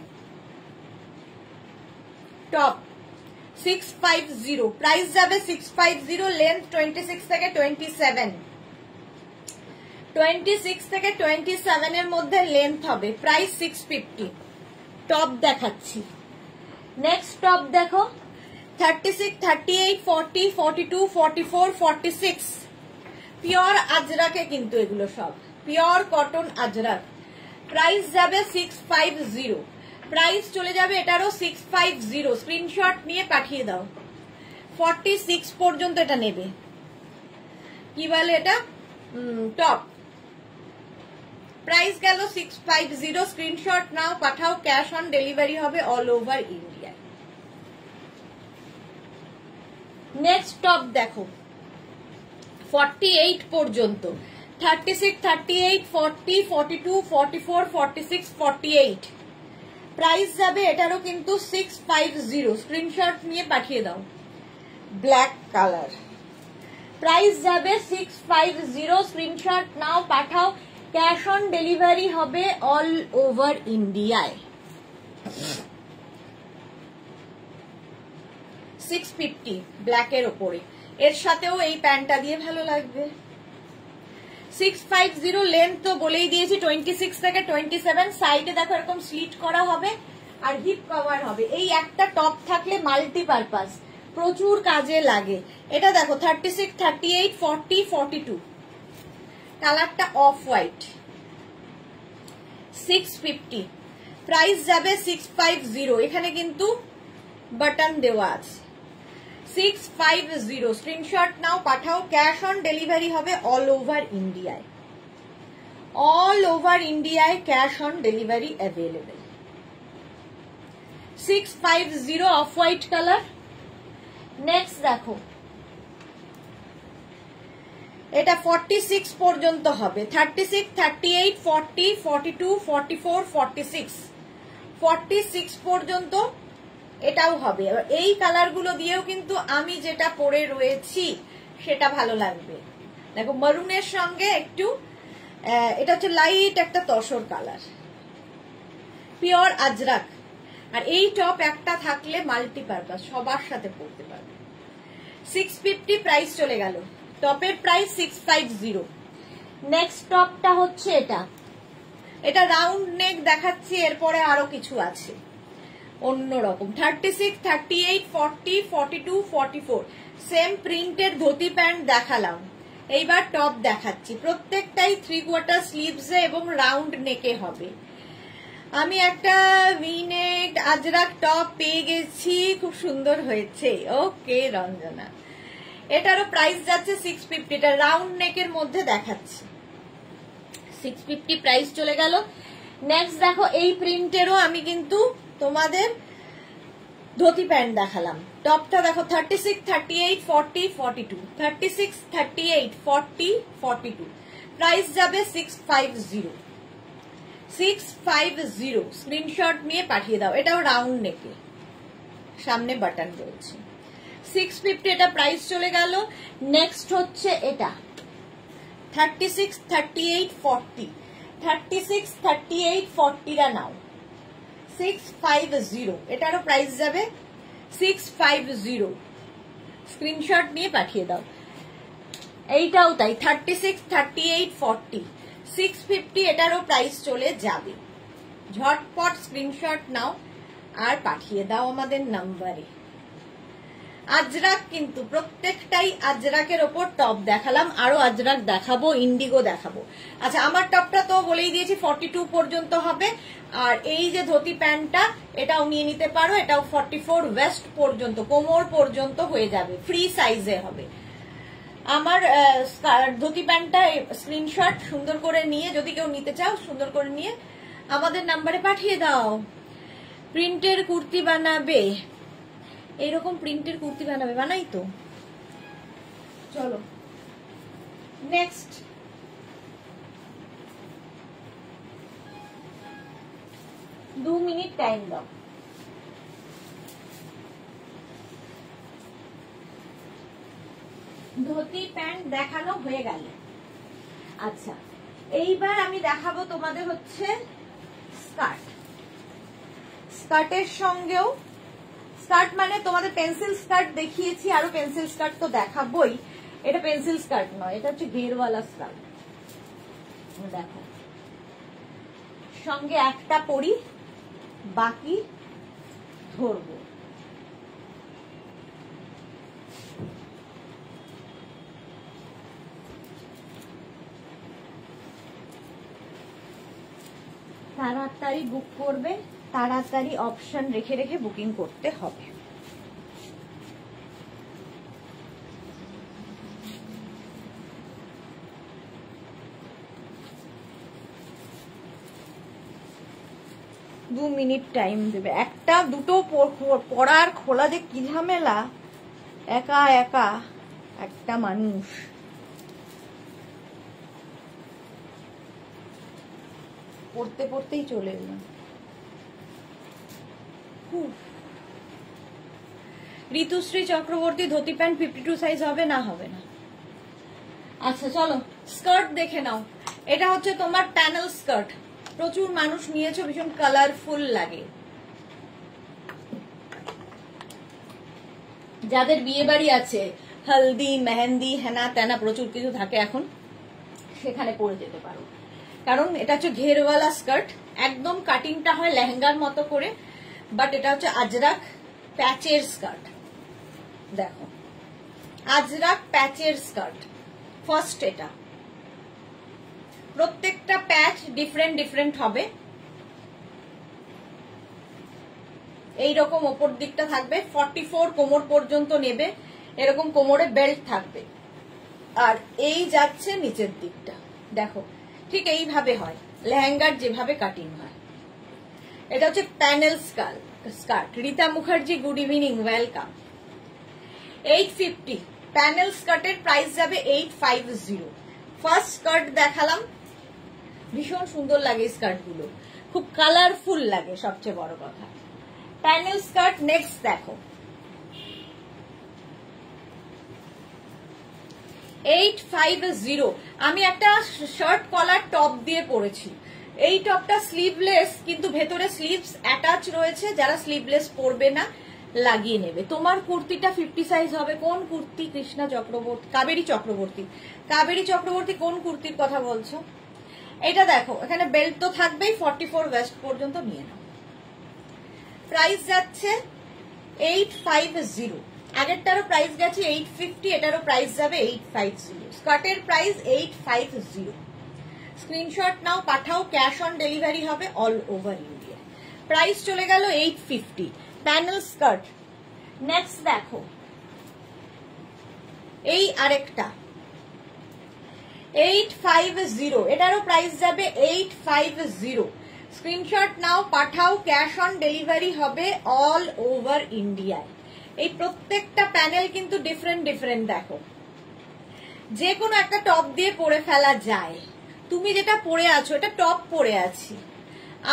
টপ 650, প্রাইস যাবে 650, লেন্থ 26 থেকে 27, 26 থেকে 27 এর মধ্যে লেন্থ হবে, প্রাইস 650। টপ দেখাচ্ছি, নেক্সট টপ দেখো 36, 38, 40, 42, 44, 46, পিওর আজরাকে কিন্তু এগুলো সব পিওর কটন আজরাক। প্রাইস যাবে 650, প্রাইস চলে যাবে এটারও 650, স্ক্রিনশট নিয়ে পাঠিয়ে দাও। 46 পর্যন্ত এটা নেবে, কি বলে এটা, টপ। প্রাইস গেল 650, স্ক্রিনশট নাও, পাঠাও, ক্যাশ অন ডেলিভারি হবে all over India. Next top দেখো 48 পর্যন্ত, 36, 38, 40, 42, 44, 46, 48, প্রাইস যাবে এটারও কিন্তু 650, স্ক্রিনশট নিয়ে পাঠিয়ে দাও। ব্ল্যাক কালার, প্রাইস যাবে 650, স্ক্রিনশট নাও, পাঠাও, ক্যাশ অন ডেলিভারি হবে অল ওভার ইন্ডিয়ায়। 650 ব্ল্যাকের ওপরে, এর সাথেও এই প্যান্টটা দিয়ে ভালো লাগবে। 650, লেন্থ তো বলেই দিয়েছি 26 থেকে 27, সাইডে দেখো এরকম স্লিট করা হবে আর হিপ কভার হবে। এই একটা টপ থাকলে মাল্টিপারপাস, প্রচুর কাজে লাগে। এটা দেখো 36, 38, 40, 42, কালারটা অফ হোয়াইট, 650, প্রাইস যাবে 650, এখানে কিন্তু বাটন দেওয়া আছে। 650, স্ক্রিনশট নাও, পাঠাও, ক্যাশ অন ডেলিভারি হবে অল ওভার ইন্ডিয়ায়, অল ওভার ইন্ডিয়ায় cash on delivery available. 650 off white colour. Next দেখো এটা 46 পর্যন্ত হবে, 36, 38, 40, 42, 44, 46, 46 পর্যন্ত এটাও হবে। এই কালারগুলো দিয়েও কিন্তু আমি যেটা পরে রয়েছি সেটা ভালো লাগবে। দেখো মারুনের সঙ্গে একটু, এটা হচ্ছে লাইট একটা তসর কালার, পিওর আজরাক। আর এই টপ একটা থাকলে মাল্টিপারপাস, সবার সাথে পরতে পারবে। 650 প্রাইস চলে গেল, টপের প্রাইস 650। নেক্সট টপটা হচ্ছে এটা রাউন্ড নেক দেখাচ্ছি, এরপরে আরো কিছু আছে অন্যরকম। 36, 38, 40, 42, 44, সেম প্রিন্টের ধুতি প্যান্ট দেখালাম, এইবার টপ দেখাচ্ছি। প্রত্যেকটাই 3/4 স্লিভসে এবং রাউন্ড নেকে হবে। আমি একটা ভি-নেক আজরাক টপ পেয়ে গেছি, খুব সুন্দর হয়েছে। ওকে রঞ্জনা, এটারও প্রাইস যাচ্ছে 650, এটা রাউন্ড নেকের মধ্যে দেখাচ্ছি, 650 প্রাইস চলে গেল। নেক্সট দেখো এই প্রিন্টেরও আমি কিন্তু তোমাদের ধুতি প্যান্ট দেখালাম, টপটা দেখো 36, 38, 40, 42, 36, 38, 40, 42, প্রাইস যাবে 650, 650। স্ক্রিনশট নিয়ে পাঠিয়ে দাও। এটাও রাউন্ড নেকে, সামনে বাটন রয়েছে। 650 এটা প্রাইস চলে গেল। নেক্সট হচ্ছে এটা 36, 38, 40, 36, 38, 40 রা নাও 650, এটারও প্রাইস যাবে 650। স্ক্রিনশট নিয়ে পাঠিয়ে দাও। এইটাও তাই 36, 38, 40, 650, এটারও প্রাইস চলে যাবে। ঝটপট স্ক্রিনশট নাও আর পাঠিয়ে দাও আমাদের নাম্বারে। আজরাক কিন্তু প্রত্যেকটাই আজরাকের ওপর টপ দেখালাম, আরো আজরাক দেখাবো, ইন্ডিগো দেখাবো। আচ্ছা, আমার টপটা তো বলেই দিয়েছি 42 পর্যন্ত হবে। আর এই যে ধুতি প্যান্টটা, এটাও নিয়ে নিতে পারো, এটাও 44 ওয়েস্ট পর্যন্ত, কোমর পর্যন্ত হয়ে যাবে, ফ্রি সাইজে হবে। আমার ধুতি প্যান্টটা স্ক্রিনশট সুন্দর করে নিয়ে, যদি কেউ নিতে চাও সুন্দর করে নিয়ে আমাদের নাম্বারে পাঠিয়ে দাও। প্রিন্টের কুর্তি বানাবে, এইরকম প্রিন্টের কুর্তি বানাবে, বানাই তো। চলো নেক্সট, দু মিনিট টাইম দাও। ধুতি প্যান্ট দেখানো হয়ে গেল। আচ্ছা, এইবার আমি দেখাবো তোমাদের হচ্ছে স্কার্ট। স্কার্টের সঙ্গেও, স্কার্ট মানে তোমাদের পেন্সিল স্কার্ট দেখিয়েছি, আরো পেন্সিল স্কার্ট তো দেখাবোই। এটা পেন্সিল স্কার্ট নয়, এটা হচ্ছে ঘেরওয়ালা স্কার্ট। দেখো, সঙ্গে একটা পরি, বাকি ধরবো। তাড়াতাড়ি বুক করবে, তাড়াতাড়ি অপশন রেখে রেখে বুকিং করতে হবে। দু মিনিট টাইম দেবে। একটা দুটো পড়ার খোলা যে কি ঝামেলা, একা একা একটা মানুষ। পড়তে পড়তেই চলে এলাম। ঋতুশ্রী চক্রবর্তী, ধুতি প্যান্ট 52 সাইজ হবে না? হবে না। আচ্ছা চলো স্কার্ট দেখে নাও। এটা হচ্ছে তোমার প্যানেল স্কার্ট, প্রচুর মানুষ নিয়েছো, ভীষণ কালারফুল লাগে। যাদের বিয়ে বাড়ি আছে, হলদি মেহেন্দি হেনা তেনা প্রচুর কিছু থাকে এখন, সেখানে পরে যেতে পারো। কারণ এটা হচ্ছে ঘেরওয়ালা স্কার্ট, একদম কাটিংটা হয় লেহেঙ্গার মতো করে, বাট এটা হচ্ছে আজরাক প্যাচের স্কার্ট। দেখো, আজরাক প্যাচের স্কার্ট। ফার্স্ট এটা, প্রত্যেকটা প্যাচ ডিফারেন্ট ডিফারেন্ট হবে। এইরকম ওপর দিকটা থাকবে, 44 কোমর পর্যন্ত নেবে, এরকম কোমরে বেল্ট থাকবে। আর এই যাচ্ছে নিচের দিকটা, দেখো ঠিক এইভাবে হয়, লেহেঙ্গার যেভাবে কাটিং হয়। এটা হচ্ছে panel skirt. Rita Mukherjee, good evening, welcome. 850 panel স্কার্টের প্রাইস যাবে 850। ফার্স্ট স্কার্ট দেখালাম, ভীষণ সুন্দর লাগে স্কার্ট গুলো, খুব কালারফুল লাগে, সবচেয়ে বড় কথা প্যানেল স্কার্ট। নেক্সট দেখো 850। আমি একটা শার্ট কলার টপ দিয়ে পরেছি। এই টপটা স্লিভলেস, কিন্তু ভেতরে স্লিভস অ্যাটাচ রয়েছে। যারা স্লিভলেস পরবে না লাগিয়ে নেবে। তোমার কুর্তিটা 50 সাইজ হবে। কোন কুর্তি? কৃষ্ণা চক্রবর্তী, কাবেরী চক্রবর্তী। কাবেরী চক্রবর্তী কোন কুর্তির কথা বলছো? এটা দেখো, এখানে বেল্ট তো থাকবেই, 44 ওয়েস্ট পর্যন্ত নিয়ে নাও। প্রাইস যাচ্ছে 850। আগেরটারও প্রাইস গেছে 850, এটারও প্রাইস যাবে 850। স্কার্টের প্রাইস 850। স্ক্রিনশট নাও, পাঠাও, ক্যাশ অন ডেলিভারি হবে অল ওভার ইন্ডিয়া। প্রাইস চলে গেল 850 প্যানেল স্কার্ট। নেক্সট দেখো, এই আরেকটা 850, এটারও প্রাইস যাবে 850। স্ক্রিনশট নাও, পাঠাও, ক্যাশ অন ডেলিভারি হবে অল ওভার ইন্ডিয়ায়। এই প্রত্যেকটা প্যানেল কিন্তু ডিফারেন্ট ডিফারেন্ট। দেখো, যে কোনো একটা টপ দিয়ে পরে ফেলা যায়। তুমি যেটা পরে আছো, এটা টপ পরে আছি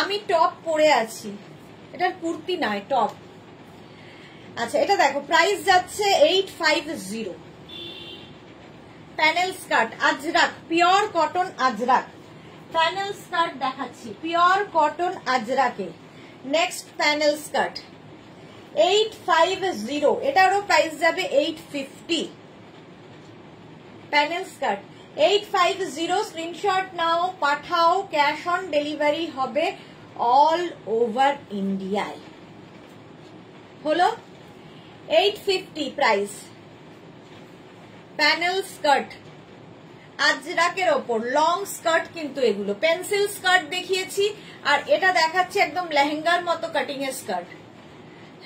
আমি, টপ পরে আছি, এটা কুর্তি নয়, টপ। আচ্ছা, এটা দেখো, প্রাইস যাচ্ছে 850। Panel skirt, Ajrak, pure cotton Ajrak. Panel skirt দেখাচ্ছি, পিওর কটন আজরাকে। নেক্সট প্যানেল স্কার্ট 850, এটারও প্রাইস যাবে 850। প্যানেল স্কার্ট 850, স্ক্রিনশট নাও, পাঠাও, ক্যাশ অন ডেলিভারি হবে অল ওভার ইন্ডিয়ায়। হলো 850 প্রাইস। প্যানেল স্কার্ট আজরাকের ওপর লং স্কার্ট, কিন্তু এগুলো পেন্সিল স্কার্ট দেখিয়েছি, আর এটা দেখাচ্ছে একদম লেহেঙ্গার মতো কাটিং এর স্কার্ট।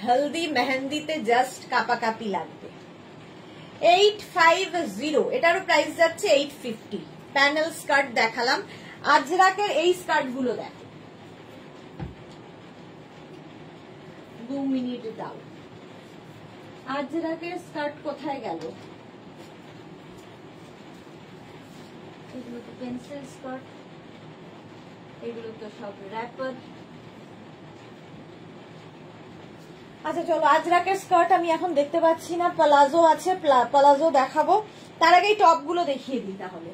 হলদি মেহেন্দিতে জাস্ট কাপাকাপি লাগবে। 850, এটারও প্রাইস যাচ্ছে 850। প্যানেল স্কার্ট দেখালাম, আজরাকের এই স্কার্ট গুলো দেখো। 2 মিনিট দাও। আজরাকের স্কার্ট কোথায় গেল? এগুলো তো পেন্সিল স্কার্ট, এগুলো তো সব র্যাপার। আচ্ছা চলো, আজরাকের স্কার্ট আমি এখন দেখতে পাচ্ছি না, প্লাজো আছে, প্লাজো দেখাবো। তার আগে টপ গুলো দেখিয়ে দিই। তাহলে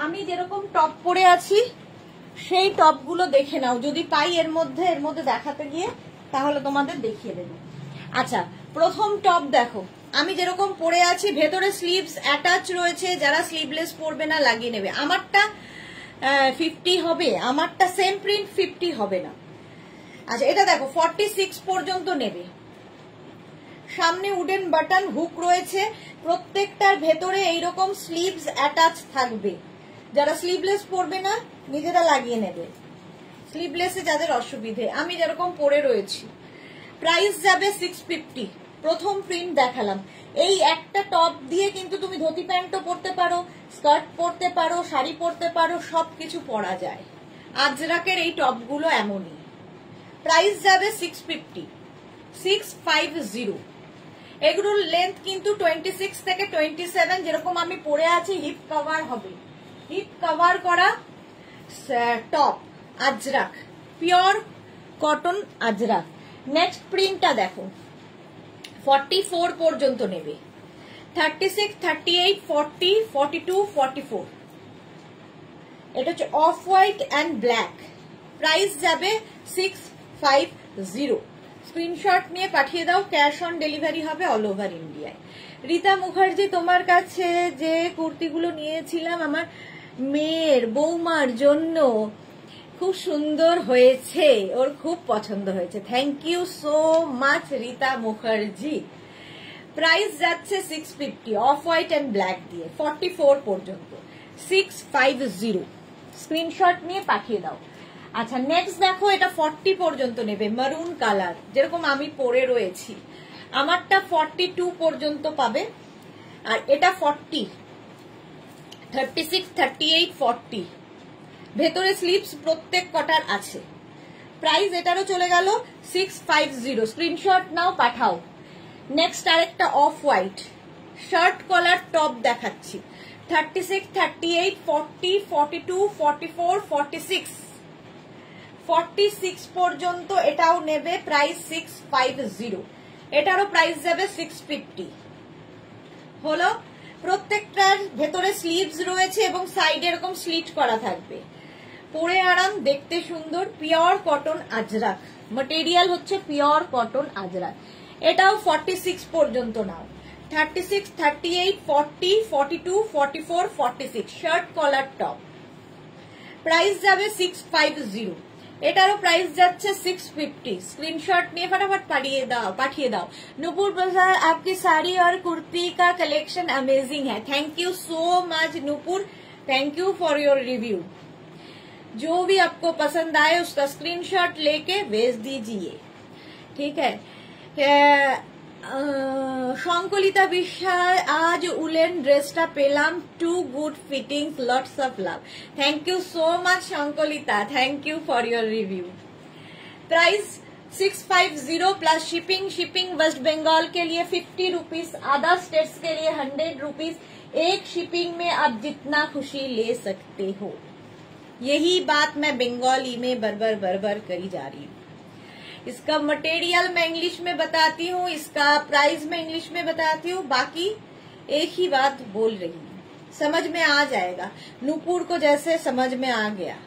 আমি যেরকম টপ পরে আছি সেই টপ গুলো দেখে নাও, যদি পাই এর মধ্যে দেখাতে গিয়ে, তাহলে তোমাদের দেখিয়ে দেবো। আচ্ছা, প্রথম টপ দেখো, আমি যেরকম পরে আছি, ভেতরে স্লিভস অ্যাটাচ রয়েছে, যারা স্লিভলেস পরবে না লাগিয়ে নেবে। আমারটা 50 হবে, আমারটা সেম প্রিন্ট 50 হবে না। আচ্ছা, এটা দেখো 46 পর্যন্ত নেবে। সামনে উডেন বাটন হুক রয়েছে, প্রত্যেকটার ভেতরে এইরকম স্লিভস অ্যাটাচ থাকবে। যারা স্লিভলেস পরবে না নিজেরা লাগিয়ে নেবে, স্লিভলেসে যাদের অসুবিধে। আমি যেরকম পরে রয়েছি। প্রাইস যাবে 650। প্রথম প্রিন্ট দেখালাম। এই একটা টপ দিয়ে কিন্তু তুমি ধুতি প্যান্টও পরতে পারো, স্কার্ট পরতে পারো, শাড়ি পরতে পারো, সবকিছু পরা যায়। আজরাকের এই টপগুলো এমনই। প্রাইস যাবে 650, 650। এগুলোর লেন্থ কিন্তু 26 থেকে 27, যেরকম আমি পরে আছি। হিপ কভার হবে, হিপ কভার করা top Ajrak, pure cotton Ajrak. Next প্রিন্টটা দেখো, 44 পর্যন্ত নেবে। 36, 38, 40, 42, 44। এটা হচ্ছে of white and black. Price যাবে 650। স্ক্রিনশট নিয়ে পাঠিয়ে দাও, ক্যাশ অন ডেলিভারি হবে অল ওভার ইন্ডিয়ায়। রীতা মুখার্জি, তোমার কাছে যে কুর্তিগুলো নিয়েছিলাম আমার মেয়ের বৌমার জন্য, খুব সুন্দর হয়েছে, ওর খুব পছন্দ হয়েছে। Thank you so much Rita Mukherjee. Price যাচ্ছে 650, অফ হোয়াইট অ্যান্ড ব্ল্যাক দিয়ে। 44 পর্যন্ত 650। স্ক্রিনশট নিয়ে পাঠিয়ে দাও। আচ্ছা, নেক্সট দেখো, এটা 40 পর্যন্ত নেবে, মারুন কালার, যেরকম আমি পরে রয়েছি। আমারটা 42 পর্যন্ত পাবে, আর এটা 40, 36, 38, 40। ভেতরে স্লিভস প্রত্যেক কটার আছে। প্রাইস এটারও চলে গেল 650। স্ক্রিনশট নাও, পাঠাও। নেক্সট আরেকটা off white shirt collar top দেখাচ্ছি। 36, 38, 40, 42, 44, 46, 46 পর্যন্ত এটাও নেবে। প্রাইস 650। এটারও প্রাইস যাবে 650। হলো, প্রত্যেকটার ভেতরে স্লিভস রয়েছে এবং সাইডে এরকম স্লিট করা থাকবে। পরে আরাম, দেখতে সুন্দর, পিওর কটন আজরাক। ম্যাটেরিয়াল হচ্ছে পিওর কটন আজরাক। এটাও 46 পর্যন্ত নাও। 36, 38, 40, 42, 44, 46। Shirt collar top. প্রাইস যাবে 650। এটারও প্রাইস যাচ্ছে 650। स्क्रीनशॉट নিয়ে फटाफट पाठिए दाओ। नूपुर बाजार, आपकी साड़ी और कुर्ती का कलेक्शन अमेजिंग है। Thank you so much Nupur, thank you for your review. जो भी आपको पसंद आए उसका स्क्रीनशॉट लेके भेज दीजिए, ठीक है। শঙ্কলিতা বিশ্বাস, আজ উলেন ড্রেসটা পেলাম, too good fittings, lots of love. Thank you so much Shankalita, thank you for your review. Price 650 plus shipping. Shipping West Bengal के लिए 50 रुपीज, अदर स्टेट्स के लिए 100 रुपीज। एक शिपिंग में आप जितना खुशी ले सकते हो। यही बात मैं बंगाली में बरबर बरबर करी जा रही हूँ। इसका मटेरियल मैं इंग्लिश में बताती हूँ, इसका प्राइस मैं इंग्लिश में बताती हूँ, बाकी एक ही बात बोल रही हूँ, समझ में आ जाएगा। नूपुर को जैसे समझ में आ गया।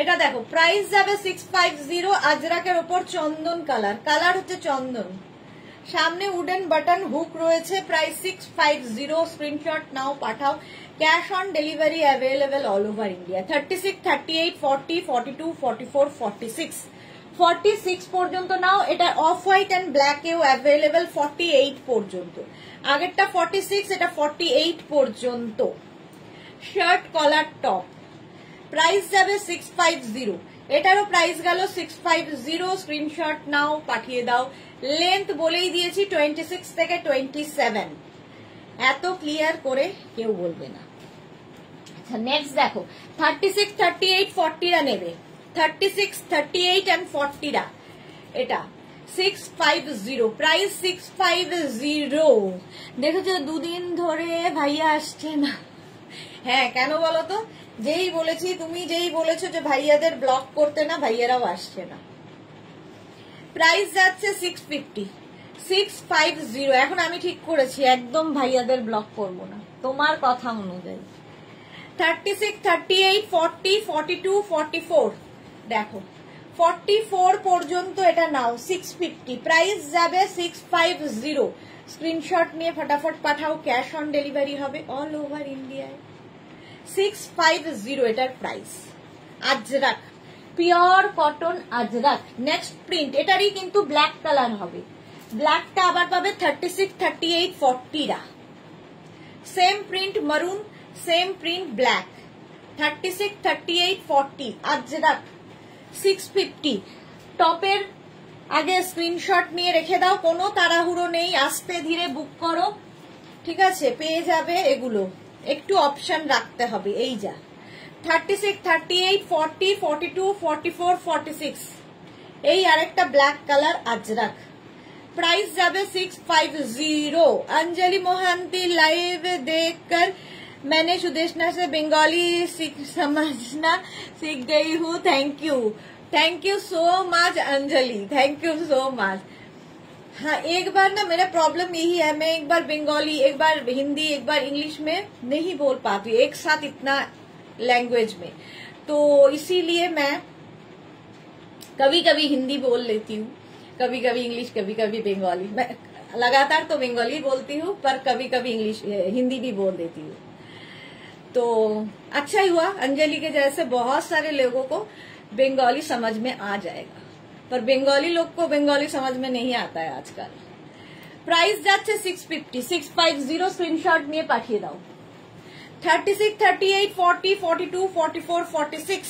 এটা দেখো প্রাইস যাবে 650, আজরাকের ওপর চন্দন কালার, কালার হচ্ছে চন্দন, সামনে উডেন বাটন হুক রয়েছে। প্রাইস 650, স্ক্রিনশট নাও পাঠাও। Cash on delivery available all over India. 36, 38, 40, 42, 44, 46, 46 পর্যন্ত নাও। এটা অফ হোয়াইট এন্ড ব্ল্যাক এও অ্যাভেলেবল 48 পর্যন্ত। আগেরটা 46, এটা 48 পর্যন্ত। শার্ট কলার টপ প্রাইস যাবে 650, এটারও প্রাইস গেল 650। স্ক্রিনশট নাও পাঠিয়ে দাও। লেন্থ বলেই দিয়েছি 26 থেকে 27, এত ক্লিয়ার করে কেউ বলবে না। আচ্ছা নেক্সট দেখো 36, 38, 40রা নেবে, 36, 38 এন্ড 40রা, এটা 650, প্রাইস 650। দেখেছো দুদিন ধরে ভাইয়া আসছে না। হ্যাঁ কেন বলো তো, যেই বলেছি, তুমি যেই বলেছো যে ভাইয়াদের ব্লক করতে না, ভাইয়ারাও আসছে না। প্রাইস যাচ্ছে 650, 650। এখন আমি ঠিক করেছি একদম ভাইয়াদের ব্লক করব না, তোমার কথা অনুযায়ী। 36, 38, 40, 42, 44, দেখো 44 পর্যন্ত এটা নাও 650, প্রাইস যাবে 650। স্ক্রিনশট নিয়ে ফটাফট পাঠাও, ক্যাশ অন ডেলিভারি হবে অল ওভার ইন্ডিয়ায়। 650 এটার price. Ajrak, pure cotton Ajrak. Next print, এটারই কিন্তু ব্ল্যাক কালার হবে, ব্ল্যাকটা আবার পাবে 36, 38, 40রা। সেম প্রিন্ট মারুন, সেম প্রিন্ট ব্ল্যাক। 36, 38, 40 আজরাক 650। টপের আগে স্ক্রিনশট নিয়ে রেখে দাও, কোনো তাড়াহুড়ো নেই, আস্তে ধীরে বুক করো, ঠিক আছে? পেয়ে যাবে এগুলো, একটু অপশন রাখতে হবে। এই যা 36, 38, 40, 42, 44, 46, এই আরেকটা ব্ল্যাক কালার আজরাক। प्राइस जाबे 650। अंजलि मोहंती लाइव देखकर मैंने सुदेशना से बंगाली समझना सीख गई हूँ। Thank you so much Anjali, thank you so much. हाँ एक बार ना मेरा प्रॉब्लम यही है, मैं एक बार बंगाली, एक बार हिंदी, एक बार इंग्लिश में नहीं बोल पाती एक साथ इतना लैंग्वेज में, तो इसीलिए मैं कभी कभी हिंदी बोल लेती हूँ, कभी कभी इंग्लिश, कभी कभी बंगाली। मैं लगातार तो बंगाली बोलती हूँ, पर कभी कभी इंग्लिश हिंदी भी बोल देती हूँ। तो अच्छा ही हुआ, अंजलि के जैसे बहुत सारे लोगों को बंगाली समझ में आ जाएगा, पर बंगाली लोग को बंगाली समझ में नहीं आता है आजकल। प्राइस जाच्छे 650, 650। स्क्रीनशॉट निये पाठिए दाओ। 36, 38, 40, 42, 44, 46,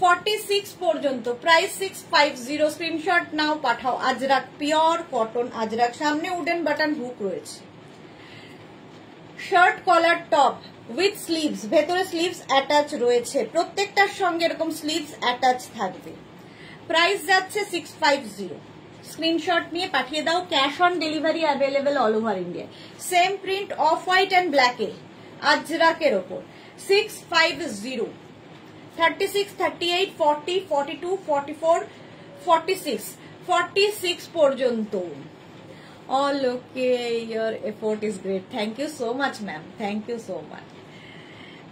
46 পর্যন্ত প্রাইস 650। স্ক্রিনশট নাও পাঠাও। আজরাক, পিওর কটন আজরাক, সামনে উডেন বাটন হুক রয়েছে। Shirt collar top with sleeves, ভেতরে স্লিভস অ্যাটাচ রয়েছে, প্রত্যেকটার সঙ্গে এরকম স্লিভস অ্যাটাচ থাকবে। প্রাইস যাচ্ছে 650। স্ক্রিনশট নিয়ে পাঠিয়ে দাও। Cash on delivery available all over India. Same print off white and ব্ল্যাকে আজরাকের ওপর 650। 36, 38, 40, 42, 44, 46, 46 পর্যন্ত। All okay, your effort is great. Thank you so much, ma'am. Thank you so much.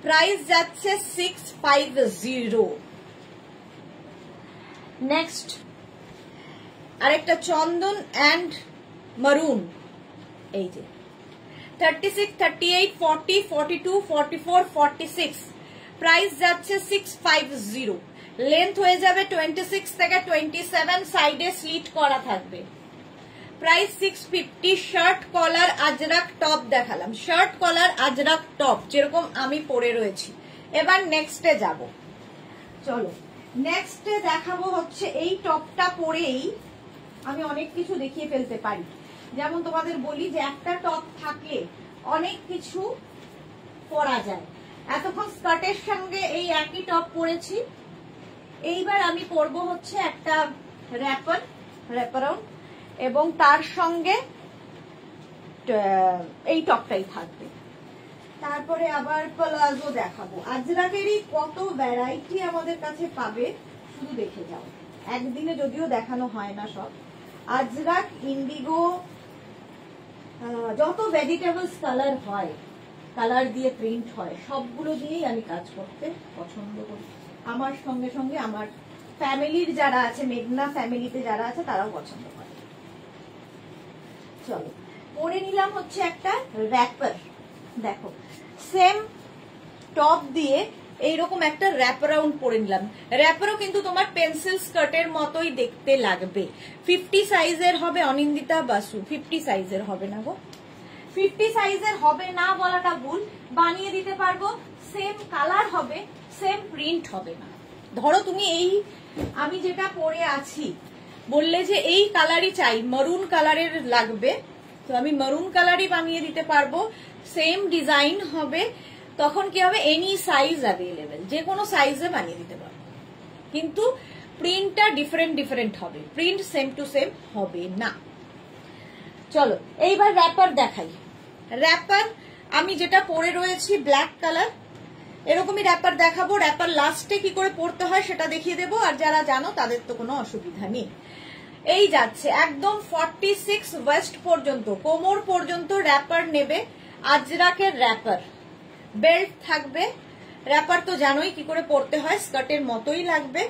Price যাচ্ছে 650। Next, আরেকটা চন্দন and maroon, এই যে 36, 38, 40, 42, 44, 46, price যাচ্ছে 650। Length হয়ে যাবে 26 থেকে 27, সাইডে স্লিট করা থাকবে। Price 650। Shirt collar ajrak top দেখালাম, শার্ট কলার আজরাক টপ যেরকম আমি পরে রয়েছি। এবার নেক্সটে যাব, চলো নেক্সটে দেখাবো হচ্ছে এই টপটা পরেই আমি অনেক কিছু দেখিয়ে ফেলতে পারি। যেমন তোমাদের বলি যে একটা টপ থাকলে অনেক কিছু পরা যায়। এতক্ষণ স্কার্টের সঙ্গে এই একই টপ পরেছি, এইবার আমি পরবো হচ্ছে একটা র্যাপারাউন্ড এবং তার সঙ্গে এই টপটাই থাকবে। তারপরে আবার প্লাজো দেখাবো। আজরাকেরই কত ভ্যারাইটি আমাদের কাছে পাবে, শুধু দেখে যাও। একদিনে যদিও দেখানো হয় না সব। আজরাক, ইন্ডিগো, যত ভেজিটেবলস কালার হয়, কালার দিয়ে প্রিন্ট হয়, সবগুলো দিয়েই আমি কাজ করতে পছন্দ করি। আমার সঙ্গে সঙ্গে আমার ফ্যামিলির যারা আছে, মেঘনা ফ্যামিলিতে যারা আছে তারাও পছন্দ করে। চলো পরে নিলাম হচ্ছে একটা র্যাপার। দেখো সেম টপ দিয়ে এইরকম একটা র্যাপারাউন্ড পরে নিলাম। র্যাপারও কিন্তু তোমার পেন্সিল স্কার্টের মতোই দেখতে লাগবে। 50 সাইজের হবে অনিন্দিতা বাসু, 50 সাইজের হবে না গো, 50 সাইজের হবে না বলাটা ভুল, বানিয়ে দিতে পারবো। সেম কালার হবে, সেম প্রিন্ট হবে না। ধরো তুমি এই আমি যেটা পরে আছি বললে যে এই কালারই চাই, মারুন কালারের লাগবে, তো আমি মারুন কালারই বানিয়ে দিতে পারবো। সেম ডিজাইন হবে, তখন কি হবে, এনি সাইজ অ্যাভেলেবেল, যে কোনো সাইজে বানিয়ে দিতে পারবো, কিন্তু প্রিন্টটা ডিফারেন্ট হবে, প্রিন্ট সেম টু সেম হবে না। চলো এইবার র্যাপার দেখাই। র্যাপার আমি যেটা পরে রয়েছি ব্ল্যাক কালার, এরকমই র্যাপার দেখাবো। র্যাপার লাস্টে কি করে পরতে হয় সেটা দেখিয়ে দেবো, আর যারা জানো তাদের তো কোনো অসুবিধা নেই। এই যাচ্ছে একদম 46 ওয়েস্ট পর্যন্ত, কোমর পর্যন্ত র্যাপার নেবে। আজরাকের র্যাপার, বেল্ট থাকবে। র্যাপার তো জানোই কি করে পরতে হয়, স্কার্টের মতোই লাগবে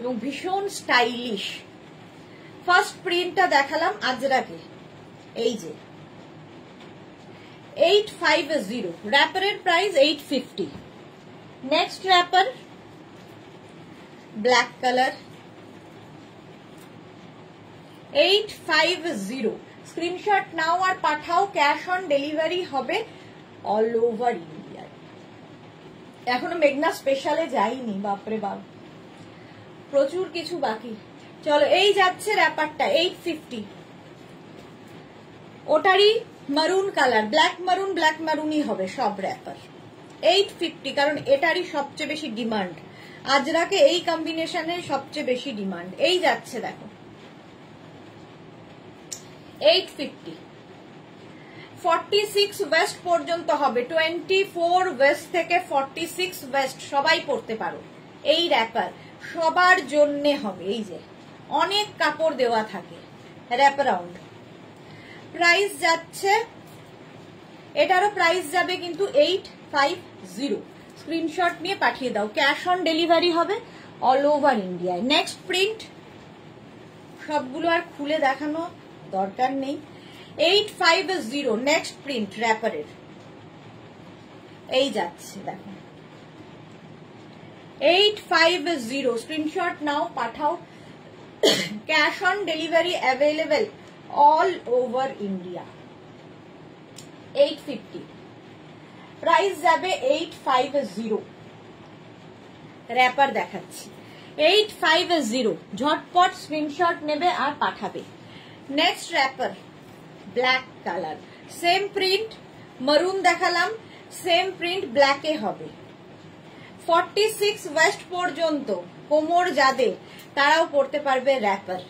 এবং ভীষণ স্টাইলিশ। ফার্স্ট প্রিন্টটা দেখালাম আজরাকে, এই যে 850, র্যাপারের price 850। Next wrapper black colour, 850। Screenshot নাও আর পাঠাও, ক্যাশ অন ডেলিভারি হবে অল ওভার ইন্ডিয়া। এখনো মেঘনা স্পেশালে যাইনি, বাপরে বাপ প্রচুর কিছু বাকি। চলো এই যাচ্ছে র্যাপারটা 850, ওটারই মারুন কালার, ব্ল্যাক মারুনই হবে সব র্যাপার। 850, কারণ এটারই সবচেয়ে বেশি ডিমান্ড। আজরাকে এই কম্বিনেশনের সবচেয়ে বেশি ডিমান্ড। এই যাচ্ছে দেখো 850, 46 ওয়েস্ট পর্যন্ত হবে, 24 ওয়েস্ট থেকে 46 ওয়েস্ট সবাই পড়তে পারো। এই র্যাপার সবার জন্য হবে, এই যে অনেক কাপড় দেওয়া থাকে। র্যাপারাউন্ড প্রাইস যাচ্ছে, এটারও প্রাইস যাবে কিন্তু 850। স্ক্রিনশট নিয়ে পাঠিয়ে দাও, ক্যাশ অন ডেলিভারি হবে অল ওভার ইন্ডিয়ায়। নেক্সট প্রিন্ট, সবগুলো আর খুলে দেখানো দরকার নেই। 850 নেক্সট প্রিন্ট র্যাপারের, এই যাচ্ছে দেখো 850। স্ক্রিনশট নাও পাঠাও, cash on delivery available all over India. 850 price যাবে 850। র্যাপার দেখাচ্ছি 850, ঝটপট স্ক্রিনশট নেবে আর পাঠাবে। Next wrapper black colour, same print, maroon দেখালাম, সেম প্রিন্ট ব্ল্যাকে হবে। 46 ওয়েস্ট পর্যন্ত কোমর যাদের, তারাও পড়তে পারবে র্যাপার।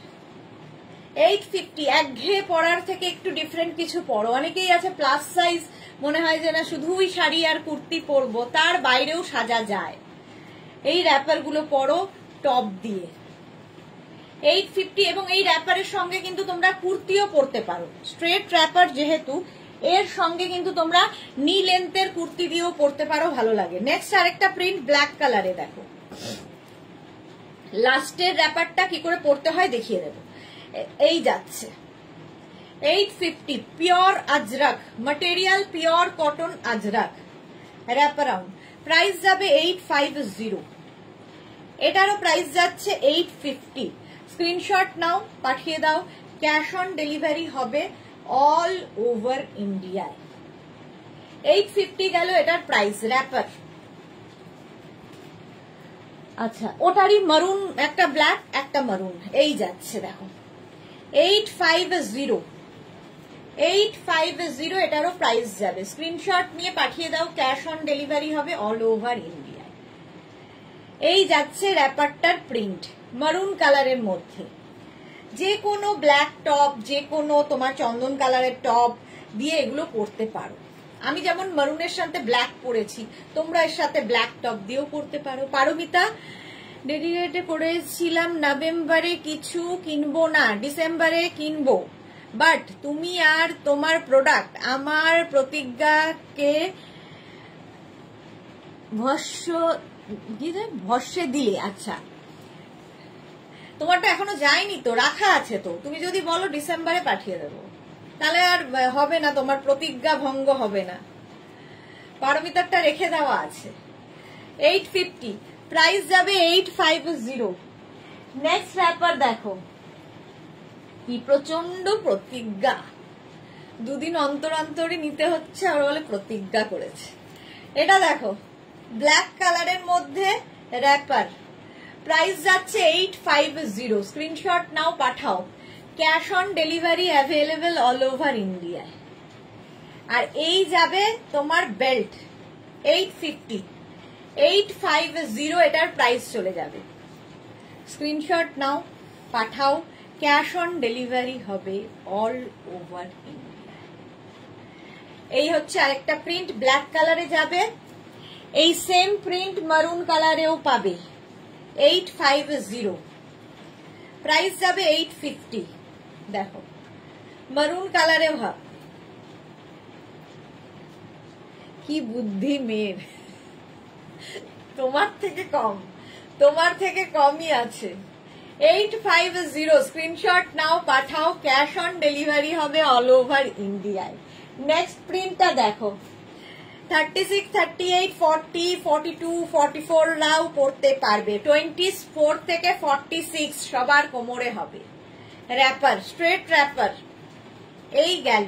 850, একঘেয়ে পরার থেকে একটু ডিফারেন্ট কিছু পরো। অনেকেই আছে প্লাস সাইজ, মনে হয় যে না শুধুই শাড়ি আর কুর্তি পরবো, তার বাইরেও সাজা যায়। এই র্যাপার গুলো পরো টপ দিয়ে। 850, এবং এই র্যাপারের সঙ্গে কিন্তু তোমরা কুর্তিও পরতে পারো। স্ট্রেট র্যাপার যেহেতু, এর সঙ্গে কিন্তু তোমরা নি লেন্থের কুর্তি দিয়েও পরতে পারো, ভালো লাগে। নেক্সট আরেকটা প্রিন্ট ব্ল্যাক কালারে দেখো, লাস্টের র্যাপারটা কি করে পরতে হয় দেখিয়ে দেবো। এই যাচ্ছে 850, pure Ajrak material, pure cotton Ajrak wraparound. Price যাবে 850, এটারও প্রাইস যাচ্ছে 850। স্ক্রিনশট নাও পাঠিয়ে দাও, ক্যাশ অন ডেলিভারি হবে অল ওভার ইন্ডিয়ায়। 850 গেল এটার প্রাইস র্যাপার। আচ্ছা ওটারই মারুন, একটা ব্ল্যাক একটা মারুন, এই যাচ্ছে দেখো 850 850 এটারও প্রাইস যাবে। স্ক্রিনশট নিয়ে পাঠিয়ে দাও, ক্যাশ অন ডেলিভারি হবে অল ওভার ইন্ডিয়া। এই যাচ্ছে র্যাপারটার প্রিন্ট মারুন কালারের মধ্যে, যে কোনো ব্ল্যাক টপ, যে কোনো তোমার চন্দন কালারের টপ দিয়ে এগুলো পরতে পারো। আমি যেমন মারুনের সাথে ব্ল্যাক পরেছি, তোমরা এর সাথে ব্ল্যাক টপ দিয়েও পরতে পারো। পারমিতা, ডেডিকেটে করেছিলাম নভেম্বরে কিছু কিনবো না, ডিসেম্বরে কিনবো, বাট তুমি আর তোমার প্রোডাক্ট আমার প্রতিজ্ঞাকে ভস্যে দিলে। আচ্ছা, তোমারটা এখনো যায়নি তো, রাখা আছে তো। তুমি যদি বলো ডিসেম্বরে পাঠিয়ে দেবো, তাহলে আর হবে না, তোমার প্রতিজ্ঞা ভঙ্গ হবে না। পারমিতারটা রেখে দেওয়া আছে। 850 প্রাইস যাবে 850। নেক্সট র্যাপার দেখো, কি প্রচন্ড প্রতিজ্ঞা, দুদিন অন্তর অন্তরই নিতে হচ্ছে, আর বলে প্রতিজ্ঞা করেছে। এটা দেখো ব্ল্যাক কালারের মধ্যে র্যাপার, প্রাইস যাচ্ছে 850। স্ক্রিনশট নাও, পাঠাও, cash on delivery available all over India. আর এই যাবে তোমার বেল্ট 850 850 এটার প্রাইস চলে যাবে। স্ক্রিনশট নাও, পাঠাও, ক্যাশ অন ডেলিভারি হবে অল ওভার ইন্ডিয়া। এই হচ্ছে আরেকটা প্রিন্ট, ব্ল্যাক কালারে যাবে। এই সেম প্রিন্ট মারুন কালারেও পাবে 850, প্রাইস যাবে 850। দেখো মারুন কালারে ভাব, কি বুদ্ধি মেয়ের, তোমার থেকে কম, তোমার থেকে কমই আছে। 850 স্ক্রিনশট নাও, পাঠাও, ক্যাশ অন ডেলিভারি হবে অল ওভার ইন্ডিয়ায়। নেক্সট প্রিন্টটা দেখো, 36, 38, 40, 42, 44 রাও পড়তে পারবে। 24 থেকে 46 সবার কোমরে হবে। র্যাপার, স্ট্রেট র্যাপার, এই গেল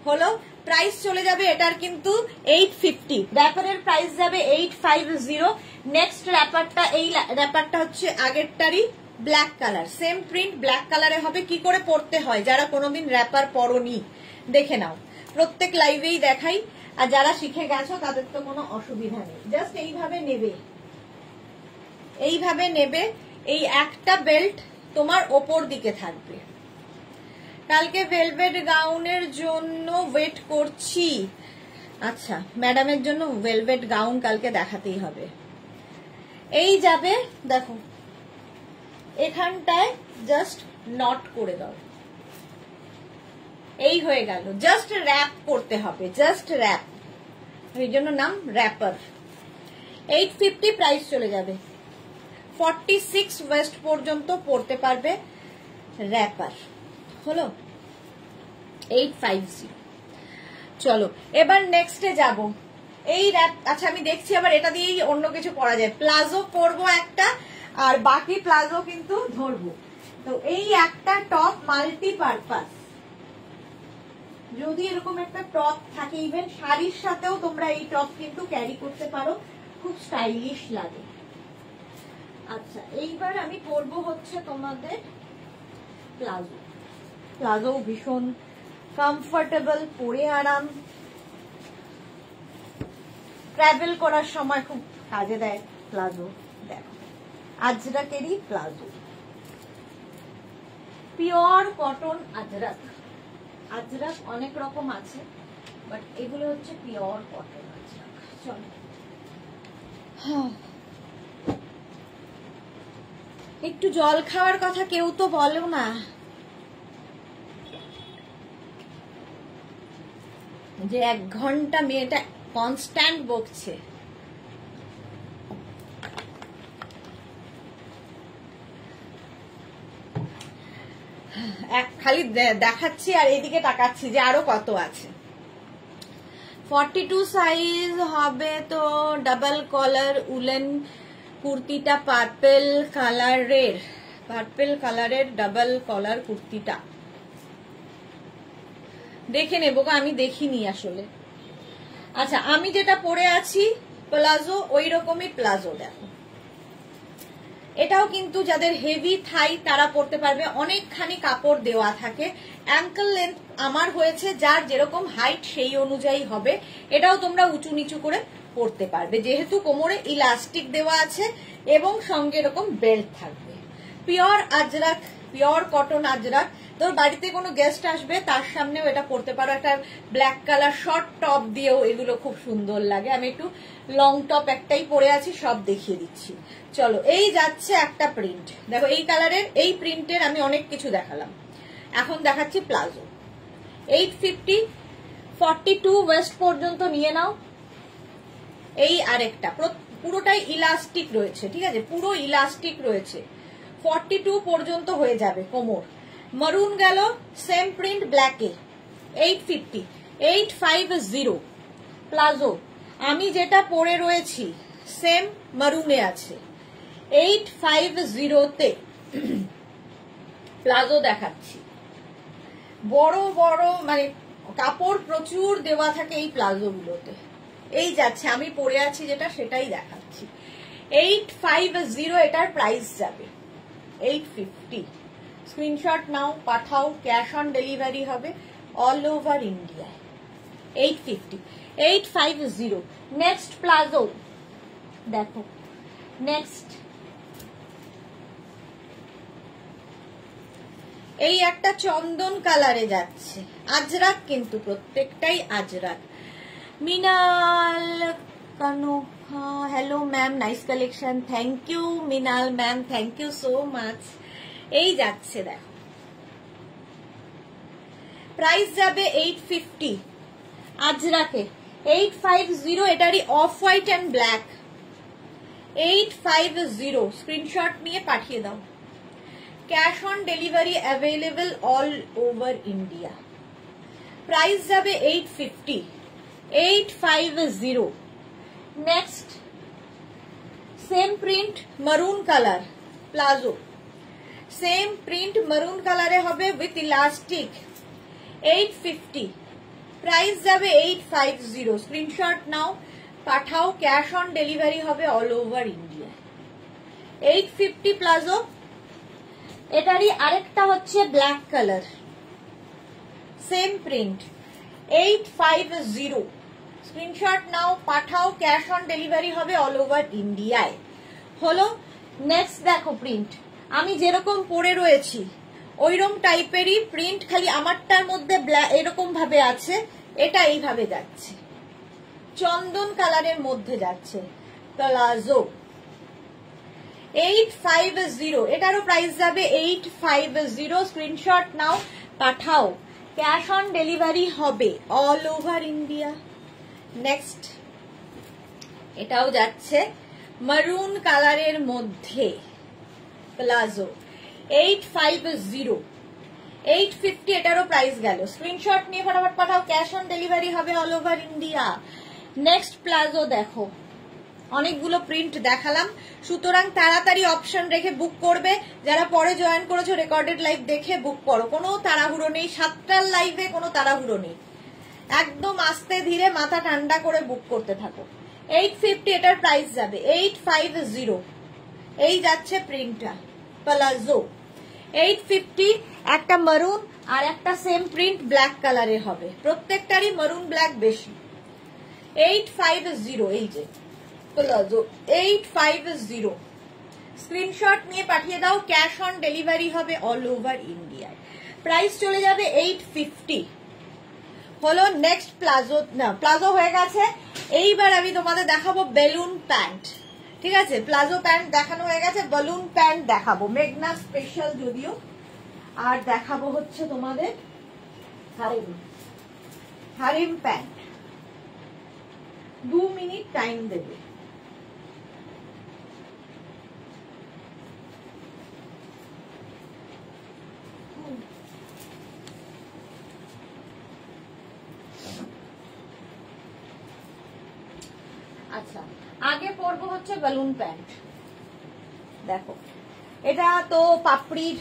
হলো। প্রাইস চলে যাবে এটার কিন্তু 850, র্যাপারের প্রাইস যাবে 850। নেক্সট র্যাপারটা, এই র্যাপারটা হচ্ছে আগেরটারই black colour, same print black কালারে হবে। কি করে পড়তে হয়, যারা কোনোদিন র্যাপার পরনি দেখে নাও, প্রত্যেক লাইভেই দেখাই। আর যারা শিখে গেছো তাদের তো কোনো অসুবিধা নেই, জাস্ট এইভাবে নেবে, এইভাবে নেবে। এই একটা বেল্ট তোমার ওপর দিকে থাকবে। কালকে ভেলভেট গাউনের জন্য ওয়েট করছি। আচ্ছা, ম্যাডামের জন্য ভেলভেট গাউন কালকে দেখাতেই হবে। এই যাবে দেখো, এখানটায় জাস্ট নট করে দাও, এই হয়ে গেল। জাস্ট র্যাপ করতে হবে, জাস্ট র্যাপ, এই জন্য নাম র্যাপার। 850 প্রাইস চলে যাবে। 46 ওয়েস্ট পর্যন্ত পড়তে পারবে র্যাপার, হলো 850। চলো এবার নেক্সটে যাব। এই র্যাপ, আচ্ছা আমি দেখছি আবার এটা দিয়েই অন্য কিছু পরা যায়। প্লাজো পরবো একটা, আর বাকি প্লাজো কিন্তু ধরবো। তো এই একটা টপ মাল্টি পারপাস, যদি এরকম একটা টপ থাকে, ইভেন শাড়ির সাথেও তোমরা এই টপ কিন্তু ক্যারি করতে পারো, খুব স্টাইলিশ লাগে। আচ্ছা, এইবার আমি পরবো হচ্ছে তোমাদের প্লাজো। প্লাজো ভীষণ কমফোর্টেবল, পরে আরাম, ট্রাভেল করার সময় খুব কাজে দেয় প্লাজো। দেখো আজরাকেরই palazzo, pure cotton Ajrak. Ajrak অনেক রকম আছে, বাট এগুলো হচ্ছে পিওর কটন আজরাক। চলো একটু জল খাওয়ার কথা কেউ তো বলো না। যে 1 ঘন্টা মেয়েটা কনস্ট্যান্ট বকছে। খালি দেখাচ্ছি আর এইদিকে তাকাচ্ছি যে আরো কত আছে। 42 সাইজ হবে তো ডাবল কলার উলেন কুর্তিটা, পার্পেল কালারের ডাবল কলার কুর্তিটা দেখে নেবো, আমি দেখিনি আসলে। আচ্ছা, আমি যেটা পরে আছি প্লাজো, ওই রকমই প্লাজো। দেখো এটাও কিন্তু যাদের হেভি থাই তারা পরতে পারবে, অনেকখানি কাপড় দেওয়া থাকে। অ্যাঙ্কেল লেন্থ আমার হয়েছে, যার যেরকম হাইট সেই অনুযায়ী হবে। এটাও তোমরা উঁচু নিচু করে পরতে পারবে, যেহেতু কোমরে ইলাস্টিক দেওয়া আছে এবং সঙ্গে এরকম বেল্ট থাকবে। Pure Ajrak, pure cotton Ajrak. তোর বাড়িতে কোনো গেস্ট আসবে তার সামনেও এটা পরতে পারো। একটা ব্ল্যাক কালার শর্ট টপ দিয়েও এগুলো খুব সুন্দর লাগে। আমি একটু লং টপ একটাই পরে আছি, সব দেখিয়ে দিচ্ছি। চলো, এই যাচ্ছে একটা প্রিন্ট। দেখো এই কালারের, এই প্রিন্টের আমি অনেক কিছু দেখালাম, এখন দেখাচ্ছি প্লাজো। 850, 42 ওয়েস্ট পর্যন্ত নিয়ে নাও। এই আরেকটা পুরোটাই ইলাস্টিক রয়েছে, ঠিক আছে, পুরো ইলাস্টিক রয়েছে। 42 পর্যন্ত হয়ে যাবে কোমর। মারুন গেল, সেম প্রিন্ট ব্ল্যাকে। 850, 850 প্লাজো। আমি যেটা পরে রয়েছি সেম মারুনে আছে। 850-তে প্লাজো দেখাচ্ছি। বড় বড় মানে কাপড় প্রচুর দেওয়া থাকে এই প্লাজো গুলোতে। এই যাচ্ছে, আমি পরে আছি যেটা সেটাই দেখাচ্ছি। 850 এটার প্রাইস যাবে। 850 স্ক্রিনশট নাও, পাঠাও, ক্যাশ অন ডেলিভারি হবে all over India. 850, 850। Next palazzo দেখো, নেক্সট এই একটা চন্দন কালারে যাচ্ছে, আজরাক কিন্তু প্রত্যেকটাই Ajrak. Minal Kano, hello ma'am, nice collection, thank you Minal ma'am, thank you so much. এই যাচ্ছে দেখো, প্রাইস যাবে 850 আজরাকে। 850 এটারই off white and black. 850 screenshot নিয়ে পাঠিয়ে দাও। Cash on delivery available all over India. Price যাবে 850, 850। Next same print maroon colour palazzo, same print maroon কালারে হবে উইথ ইলাস্টিক। 850 প্রাইস যাবে 850। স্ক্রিনশট নাও, পাঠাও, ক্যাশ অন ডেলিভারি হবে অল ওভার ইন্ডিয়া। 850 প্লাজো। এটারই আরেকটা হচ্ছে black colour, same print. 850 screenshot নাও, পাঠাও, ক্যাশ অন ডেলিভারি হবে অল ওভার ইন্ডিয়ায়। হলো। নেক্সট দেখো প্রিন্ট, আমি যেরকম পরে রয়েছি ওইরকম টাইপেরই প্রিন্ট, খালি আমারটার মধ্যে এরকম ভাবে আছে, এটা এইভাবে যাচ্ছে, চন্দন কালারের মধ্যে যাচ্ছে প্লাজো। 850 এটারও প্রাইস যাবে 850। স্ক্রিনশট নাও, পাঠাও, ক্যাশ অন ডেলিভারি হবে অল ওভার ইন্ডিয়া। নেক্সট এটাও যাচ্ছে মারুন কালারের মধ্যে প্লাজো। 850, 850 এটারও প্রাইস গেল। স্ক্রিনশট নিয়ে ফটাফট পাঠাও, ক্যাশ অন ডেলিভারি হবে all over India. Next palazzo দেখো, অনেকগুলো প্রিন্ট দেখালাম, সুতরাং তাড়াতাড়ি অপশন রেখে বুক করবে। যারা পরে জয়েন করেছো রেকর্ডেড লাইভ দেখে বুক করো, কোনো তাড়াহুড়ো নেই। 7টার লাইভে কোনো তাড়াহুড়ো নেই, একদম আস্তে ধীরে মাথা ঠান্ডা করে বুক করতে থাকো। 850 এটার প্রাইস যাবে 850। এই যাচ্ছে প্রিন্টটা প্লাজো। 850 একটা মারুন আর একটা সেম প্রিন্ট ব্ল্যাক কালারের হবে, প্রত্যেকটারই মারুন ব্ল্যাক বেশি। 850 এই যে প্লাজো 850। স্ক্রিনশট নিয়ে পাঠিয়ে দাও, ক্যাশ অন ডেলিভারি হবে অল ওভার ইন্ডিয়ায়। প্রাইস চলে যাবে 850। হলো। নেক্সট প্লাজো, না প্লাজো হয়ে গেছে। এইবার আমি তোমাদের দেখাবো বেলুন প্যান্ট, ঠিক আছে, প্লাজো প্যান্ট দেখানো হয়ে গেছে, বেলুন প্যান্ট দেখাবো, মেঘনা স্পেশাল যদিও। আর দেখাবো হচ্ছে তোমাদের হারিম প্যান্ট। 2 মিনিট টাইম দেবে। আচ্ছা, আগে পরবো হচ্ছে বেলুন প্যান্ট। দেখো, এটা তো পাপড়ির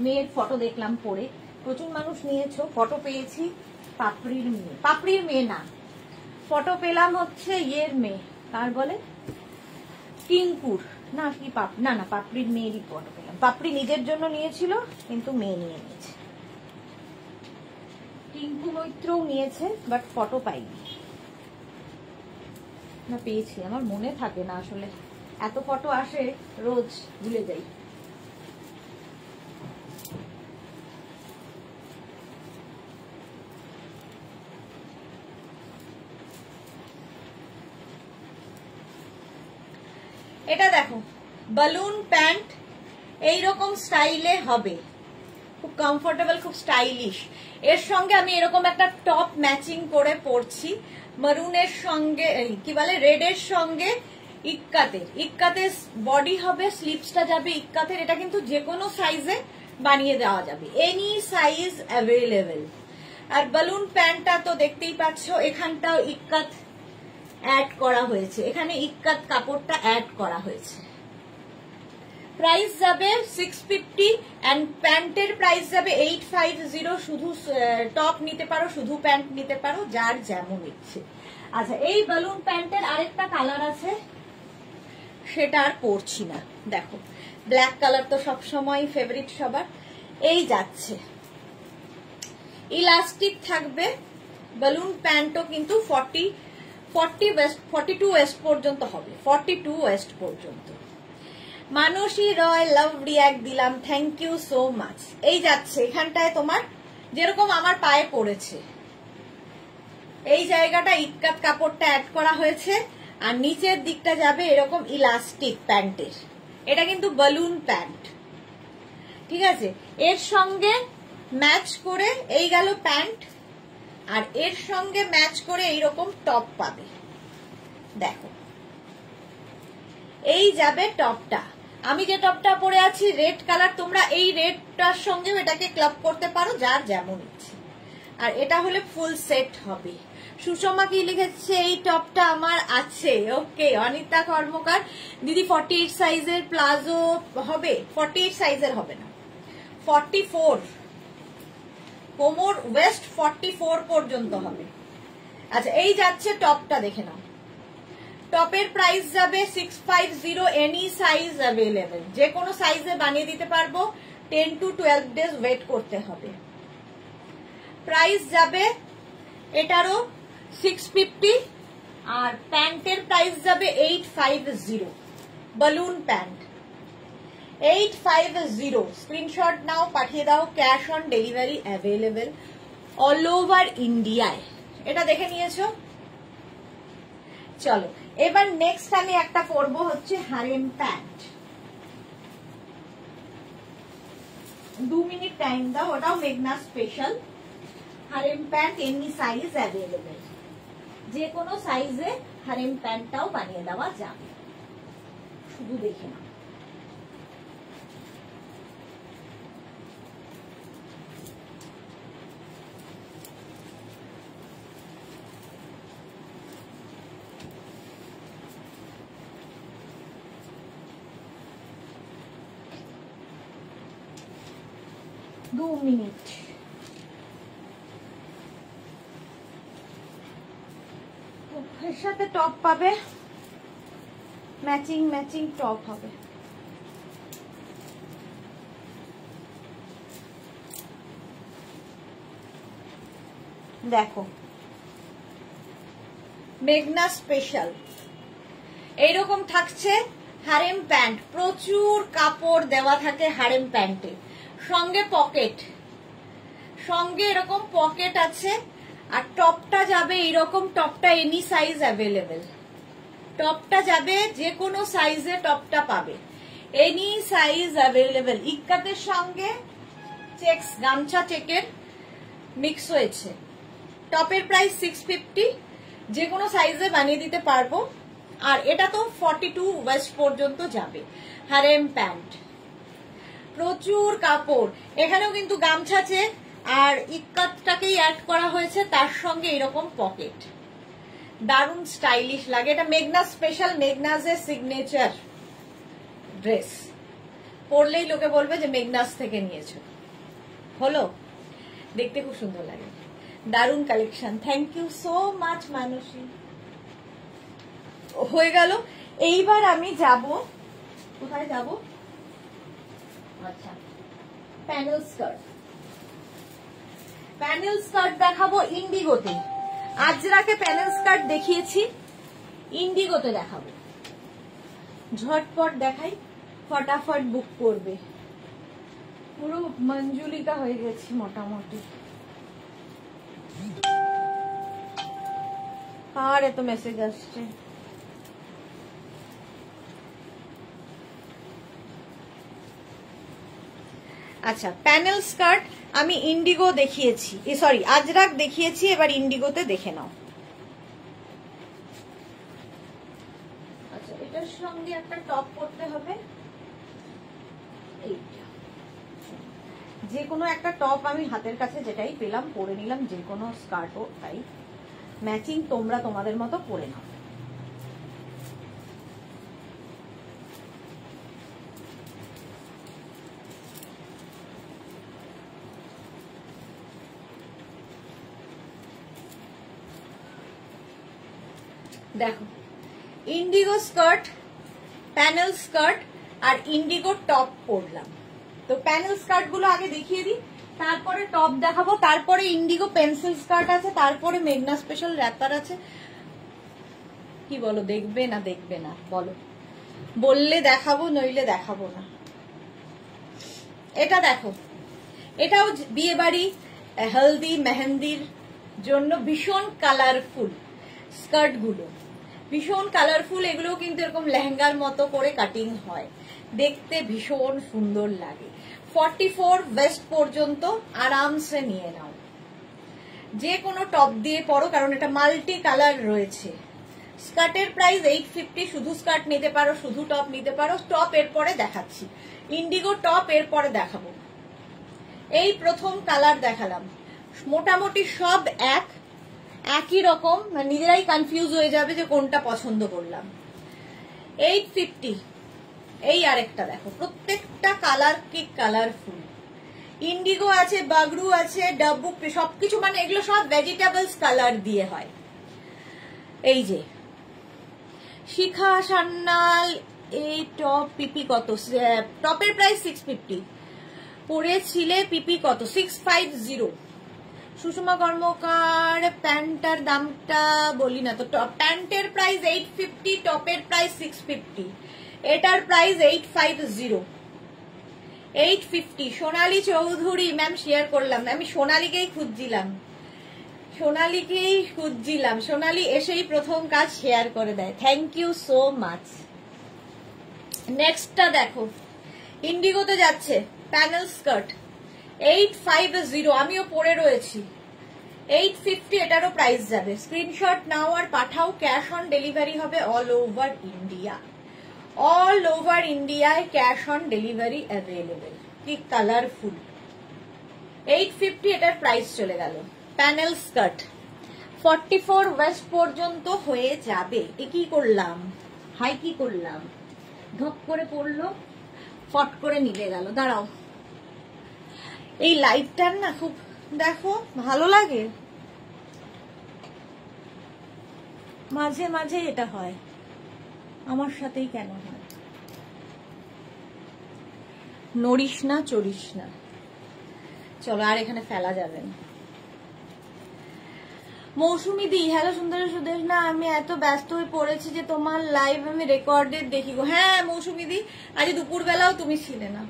মেয়ের ফটো দেখলাম পরে, প্রচুর মানুষ নিয়েছো, ফটো পেয়েছি পাপড়ির মেয়ে, পাপড়ির মেয়ে না, ফটো পেলাম হচ্ছে ইয়ের মেয়ে, কার বলে, টিঙ্কুর, না কি না না পাপড়ির মেয়েরই ফটো পেলাম। পাপড়ি নিজের জন্য নিয়েছিল কিন্তু মেয়ে নিয়ে নিয়েছে। টিঙ্কু মৈত্রও নিয়েছে বাট ফটো পাইনি। না পেয়েছি, আমার মনে থাকে না আসলে, এত ফটো আসে রোজ ভুলে যাই। এটা দেখো বালুন প্যান্ট, এইরকম স্টাইলে হবে, খুব কমফোর্টেবল, খুব স্টাইলিশ। এর সঙ্গে আমি এরকম একটা টপ ম্যাচিং করে পরছি, মারুনের সঙ্গে কি বলে রেডের সঙ্গে ইক্কাতের বডি হবে, স্লিপসটা যাবে ইক্কাতের। এটা কিন্তু যে কোনো সাইজে বানিয়ে দেওয়া যাবে, এনি সাইজ অ্যাভেলেবেল। আর বালুন প্যান্টটা তো দেখতেই পাচ্ছ, এখানটাও ইক্কাত অ্যাড করা হয়েছে, এখানে ইক্কাত কাপড়টা অ্যাড করা হয়েছে। প্রাইস যাবে 650 এন্ড প্যান্টের প্রাইস যাবে 850। শুধু টপ নিতে পারো, শুধু প্যান্ট নিতে পারো, যার যেমন ইচ্ছে। আচ্ছা, এই বালুন প্যান্টের আরেকটা কালার আছে, সেটা আর পরছি না। দেখো ব্ল্যাক কালার তো সবসময় ফেভারিট সবার। এই যাচ্ছে ইলাস্টিক থাকবে, বালুন প্যান্টও কিন্তু 42 ওয়েস্ট পর্যন্ত হবে, 42 ওয়েস্ট পর্যন্ত। মানসী রয় লাভ রিয়াক্ট দিলাম, থ্যাংক ইউ সো মাচ। এই যাচ্ছে এখানটায় তোমার যেরকম আমার পায়ে পড়েছে, এই জায়গাটা ইক্কাত কাপড়টা অ্যাড করা হয়েছে, আর নিচের দিকটা যাবে এরকম ইলাস্টিক প্যান্টের। এটা কিন্তু বালুন প্যান্ট, ঠিক আছে। এর সঙ্গে ম্যাচ করে এই গেল প্যান্ট, আর এর সঙ্গে ম্যাচ করে এইরকম টপ পাবে। দেখো এই যাবে টপটা, আমি যে টপটা পরে আছি রেড কালার, তোমরা এই রেডটার সঙ্গেও এটাকে ক্লাব করতে পারো, যার যেমন ইচ্ছে। আর এটা হলে ফুল সেট হবে। সুষমা কি লিখেছে, এই টপটা আমার আছে। ওকে, অনিতা কর্মকার দিদি 48 সাইজের প্লাজো হবে? 48 সাইজের হবে না, 44 কোমর ওয়েস্ট 44 পর্যন্ত হবে। আচ্ছা, এই যাচ্ছে টপটা, দেখে নাও। টপের প্রাইস যাবে 650, এনি সাইজ অ্যাভেলেবেল, যে কোনো সাইজে বানিয়ে দিতে পারবো। 10 to 12 ডেজ ওয়েট করতে হবে। প্রাইস যাবে এটারও 650, আর প্যান্টের প্রাইস যাবে 850। বালুন প্যান্ট 850, স্ক্রিনশট নাও, পাঠিয়ে দাও। Cash on delivery available all over ইন্ডিয়ায়। এটা দেখে নিয়েছো? চলো এবার নেক্সট আমি একটা পরবো হচ্ছে হারেম প্যান্ট। 2 মিনিট টাইম দাও, ওটাও মেঘনা special. Harem pant any size available, যে কোনো সাইজে হারেম প্যান্টটাও বানিয়ে দেওয়া যাবে, শুধু দেখে নাও। দু মিনিট। এর সাথে টপ পাবে, ম্যাচিং ম্যাচিং টপ হবে। দেখো মেঘনা স্পেশাল এইরকম থাকছে হারেম প্যান্ট, প্রচুর কাপড় দেওয়া থাকে হারেম প্যান্টে, সঙ্গে পকেট, সঙ্গে এরকম পকেট আছে। আর টপটা যাবে এইরকম, টপটা এনি সাইজ অ্যাভেলেবেল, টপটা যাবে যে কোনো সাইজে টপটা পাবে, এনি সাইজ অ্যাভেলেবেল। ইক্কাতের সঙ্গে চেকস, গামছা চেকের মিক্স হয়েছে। টপের প্রাইস 650, যে কোনো সাইজে বানিয়ে দিতে পারবো। আর এটা তো 42 ওয়েস্ট পর্যন্ত যাবে হারেম প্যান্ট, প্রচুর কাপড়। এখানেও কিন্তু গামছা চেক আর ইক্কাতটাকেই অ্যাড করা হয়েছে, তার সঙ্গে এরকম পকেট, দারুণ স্টাইলিশ লাগে। এটা মেঘনা স্পেশাল, মেঘনাজের সিগনেচার ড্রেস, পরলেই লোকে বলবে যে মেঘনাস থেকে নিয়েছো। হলো, দেখতে খুব সুন্দর লাগে, দারুণ collection. Thank you so much Manasi. হয়ে গেল। এইবার আমি যাব কোথায় যাব? আচ্ছা, প্যানেল স্কার্ট। প্যানেল স্কার্ট দেখাবো ইন্ডিগোতে। আজরাকে প্যানেল স্কার্ট দেখিয়েছি, ইন্ডিগোতে দেখাবো। ঝটপট দেখাই, ফটাফট বুক করবে। পুরো মঞ্জুলিকা হয়ে গেছি মোটামুটি। আর এত মেসেজ আসছে। আচ্ছা, প্যানেল স্কার্ট আমি ইন্ডিগো দেখিয়েছি, সরি আজরাক দেখিয়েছি, এবার ইন্ডিগোতে দেখে নাও। আচ্ছা, এটার সঙ্গে একটা টপ পরতে হবে, এইটা যে কোনো একটা টপ আমি হাতের কাছে যেটাই পেলাম পরে নিলাম, যে কোনো স্কার্টও তাই ম্যাচিং, তোমরা তোমাদের মতো পরে নাও। দেখো, ইন্ডিগো স্কার্ট, প্যানেল স্কার্ট আর ইন্ডিগো টপ পরলাম। তো প্যানেল স্কার্ট গুলো আগে দেখিয়ে দিই, তারপরে টপ দেখাবো, তারপরে ইন্ডিগো পেন্সিল স্কার্ট আছে, তারপরে মেঘনা স্পেশাল র্যাপার আছে। কি বলো, দেখবে না দেখবে না বলো? বললে দেখাবো, নইলে দেখাবো না। এটা দেখো, এটাও বিয়ে বাড়ি, হলদি মেহেন্দির জন্য ভীষণ কালারফুল স্কার্ট গুলো, ভীষণ কালারফুল। এগুলো কিন্তু এরকম লেহেঙ্গার মতো করে কাটিং হয়, দেখতে ভীষণ সুন্দর লাগে। 44 ওয়েস্ট পর্যন্ত আরামসে নিয়ে নাও, যে কোনো টপ দিয়ে পরো, কারণ এটা মাল্টি কালার রয়েছে। স্কার্টের প্রাইস 850, শুধু স্কার্ট নিতে পারো, শুধু টপ নিতে পারো। টপ এরপরে দেখাচ্ছি, ইন্ডিগো টপ এরপরে দেখাবো। এই প্রথম কালার দেখালাম, মোটামুটি সব একই রকম, নিজেরাই কনফিউজ হয়ে যাবে যে কোনটা পছন্দ করলাম। 850। এই আরেকটা দেখো, প্রত্যেকটা কালার কি কালারফুল। ইন্ডিগো আছে, বাগরু আছে, ডাব্বু, সবকিছু, মানে এগুলো সব ভেজিটেবলস কালার দিয়ে হয়। এই যে শিখা সান্নাল, এই টপ পিপি কত? টপের প্রাইস 650, পরেছিলে পিপি কত? 650। সুষমা কর্মকার, প্যান্টার দামটা বলি না তো, প্যান্টের প্রাইস 850, টপের প্রাইস 650, এটার প্রাইস 850। 850। সোনালী চৌধুরী ম্যাম শেয়ার করলাম, আমি সোনালীকেই খুঁজছিলাম, সোনালী এসেই প্রথম কাজ শেয়ার করে দেয়, থ্যাংক ইউ সো মাচ। নেক্সটটা দেখো, ইন্ডিগোতে যাচ্ছে প্যানেল স্কার্ট 850, আমিও পরে রয়েছি। 850 এটারও প্রাইস যাবে। স্ক্রিনশট নাও আর পাঠাও, ক্যাশ অন ডেলিভারি হবে all over India. All over ইন্ডিয়ায় ক্যাশ অন ডেলিভারি অ্যাভেলেবেল। কি কালারফুল। 850 এটার প্রাইস চলে গেল। প্যানেল স্কার্ট 44 ওয়েস্ট পর্যন্ত হয়ে যাবে। এ কি করলাম, হাই কি করলাম, ধপ করে পড়লো, ফট করে নিভে গেল। দাঁড়াও, এই লাইটটার না খুব দেখো ভালো লাগে, মাঝে মাঝে এটা হয়, আমার সাথেই কেন হয়? নড়িস না চড়িস না, চলো আর এখানে ফেলা যাবে না। মৌসুমি দি, হ্যালো সুন্দর সুদেশ না, আমি এত ব্যস্ত হয়ে পড়েছি যে তোমার লাইভ আমি রেকর্ডেড দেখি গো। হ্যাঁ মৌসুমি দি, আজ দুপুর বেলাও তুমি ছিলে না,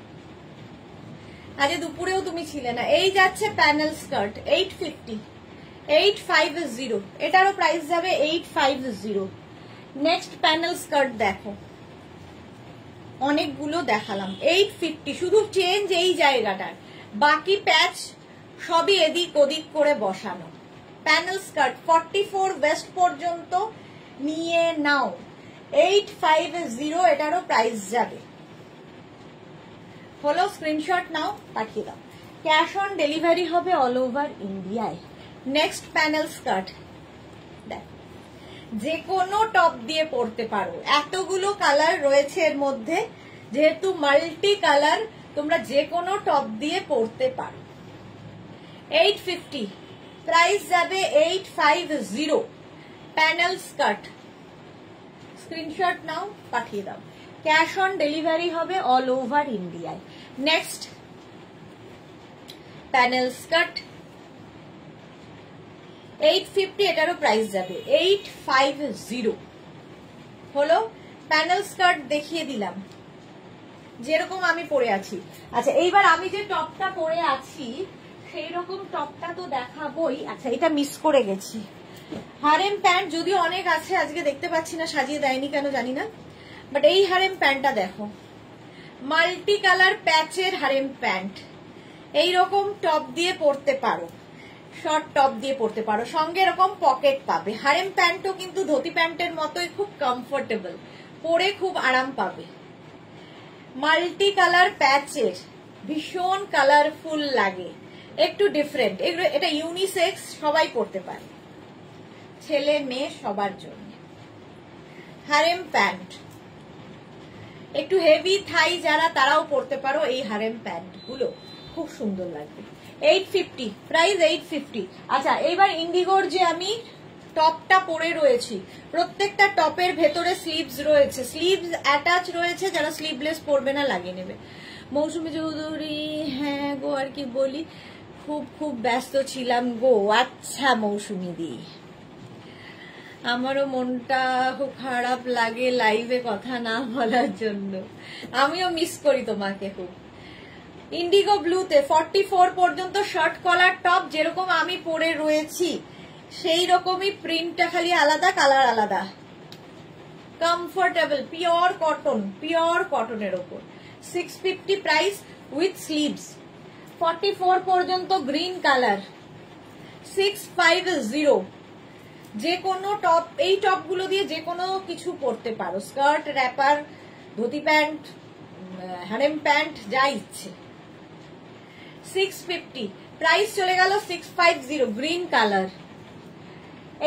আজ দুপুরেও তুমি ছিলে না। এই যাচ্ছে প্যানেল স্কার্ট 850, 850, এটারও প্রাইস যাবে 850। নেক্সট প্যানেল স্কার্ট দেখো, অনেকগুলো দেখালাম। 850, শুধু চেঞ্জ এই জায়গাটার, বাকি প্যাচ সবই এদিক ওদিক করে বসানো। প্যানেল স্কার্ট 44 ওয়েস্ট পর্যন্ত নিয়ে নাও, 850, এটারও প্রাইস যাবে। হলো, স্ক্রিনশট নাও, পাঠিয়ে দাও। ক্যাশ অন ডেলিভারি হবে অল ওভার ইন্ডিয়ায়। নেক্সট প্যানেল স্কার্ট দেখ, যে কোনো টপ দিয়ে পরতে পারো, এতগুলো কালার রয়েছে এর মধ্যে, যেহেতু মাল্টি কালার, তোমরা যে কোনো টপ দিয়ে পরতে পারো। 850, প্রাইস যাবে 850। প্যানেল স্কার্ট, স্ক্রিনশট নাও, পাঠিয়ে দাও। ক্যাশ অন ডেলিভারি হবে অল ওভার ইন্ডিয়ায়। নেক্সট প্যানেল স্কার্ট 850, এটারও প্রাইস যাবে 850 হলো। প্যানেল স্কার্ট দেখিয়ে দিলাম যেরকম আমি পরে আছি। আচ্ছা এইবার আমি যে টপটা পরে আছি সেই রকম টপটা তো দেখাবোই। আচ্ছা এটা মিস করে গেছি, হারেম প্যান্ট যদিও অনেক আছে, আজকে দেখতে পাচ্ছি না, সাজিয়ে দেয়নি কেন জানি না, বাট এই হারেম প্যান্টটা দেখো, মাল্টি কালার প্যাচের হারেম প্যান্ট, এইরকম টপ দিয়ে পরতে পারো, শর্ট টপ দিয়ে পরতে পারো, সঙ্গে এরকম পকেট পাবে। হারেম প্যান্টও কিন্তু ধুতি প্যান্টের মতোই খুব কমফোর্টেবল, পরে খুব আরাম পাবে। মাল্টি কালার প্যাচের, ভীষণ কালারফুল লাগে, একটু ডিফারেন্ট, এটা ইউনিসেক্স, সবাই পরতে পারে, ছেলে মেয়ে সবার জন্য। হারেম প্যান্ট একটু হেভি থাই যারা, তারাও পরতে পারো এই হারেম প্যান্ট গুলো, খুব সুন্দর লাগবে। 850 প্রাইস 850। আচ্ছা এইবার ইন্ডিগোর যে আমি টপটা পরে রয়েছি, প্রত্যেকটা টপের ভেতরে স্লিভস রয়েছে, স্লিভস অ্যাটাচ রয়েছে, যারা স্লিভলেস পরবে না লাগিয়ে নেবে। মৌসুমী চৌধুরী, হ্যাঁ গো আর কি বলি, খুব খুব ব্যস্ত ছিলাম গো। আচ্ছা মৌসুমী দি, আমারও মনটা খুব খারাপ লাগে লাইভে কথা না বলার জন্য, আমিও মিস করি তোমাকে খুব। ইন্ডিগো ব্লুতে 44 পর্যন্ত শর্ট কলার টপ, যেরকম আমি পরে রয়েছি সেই রকমই, প্রিন্টটা খালি আলাদা, কালার আলাদা, কমফোর্টেবল, পিওর কটনের ওপর। 650 প্রাইস উইথ স্লিভস। 44 পর্যন্ত গ্রিন কালার 650। যে কোনো টপ, এই টপগুলো দিয়ে যে কোনো কিছু পরতে পারো, skirt, wrapper, dhoti pant, harem pant, যা ইচ্ছে। 650 প্রাইস চলে গেল 650, গ্রিন কালার।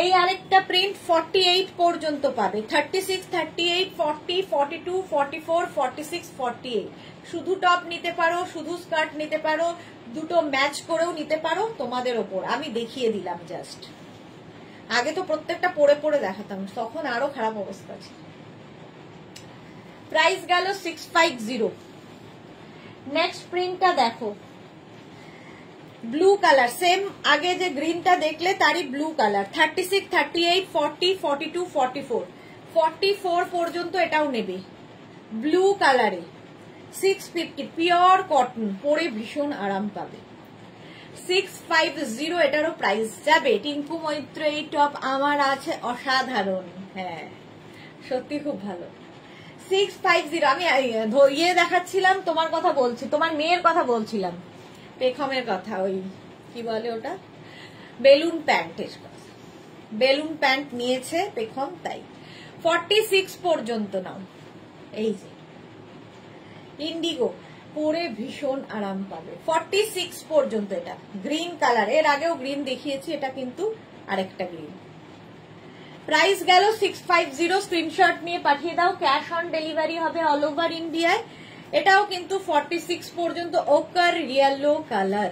এই আরেকটা প্রিন্ট 48 পর্যন্ত পাবে, 36, 38, 40, 42, 44, 46, 48। শুধু টপ নিতে পারো, শুধু স্কার্ট নিতে পারো, দুটো ম্যাচ করেও নিতে পারো, তোমাদের ওপর। আমি দেখিয়ে দিলাম জাস্ট, আগে তো প্রত্যেকটা পরে পরে দেখাতাম, তখন আরো খারাপ অবস্থা ছিল। প্রাইস গেল 650। নেক্সট প্রিন্টটা দেখো, ব্লু কালার, সেম আগে যে গ্রিনটা দেখলে তারই ব্লু কালার। 36, 38, 40, 42, 44, 44 পর্যন্ত এটাও নেবে, ব্লু কালারে। 650 পিওর কটন, পরে ভীষণ আরাম পাবে। 650 এটারও প্রাইস যাবে। টিঙ্কু মৈত্র, এই টপ আমার আছে, অসাধারণ, হ্যাঁ সত্যি খুব ভালো। 650 আমি ইয়ে দেখাচ্ছিলাম, তোমার কথা বলছি, তোমার মেয়ের কথা বলছিলাম, পেখমের কথা, ওই কি বলে ওটা, বেলুন প্যান্টের কথা, বেলুন প্যান্ট নিয়েছে পেখম, তাই 46 পর্যন্ত নাও। এই যে ইন্ডিগো, পরে ভীষণ আরাম পাবে। 46 পর্যন্ত, এটা গ্রিন কালার, এর আগেও গ্রিন দেখিয়েছি, এটা কিন্তু আরেকটা গ্রিন। প্রাইস গেল 650, স্ক্রিনশট নিয়ে পাঠিয়ে দাও, ক্যাশ অন ডেলিভারি হবে অল ওভার ইন্ডিয়ায়। এটাও কিন্তু 46 পর্যন্ত, ওকার ইয়েলো কালার।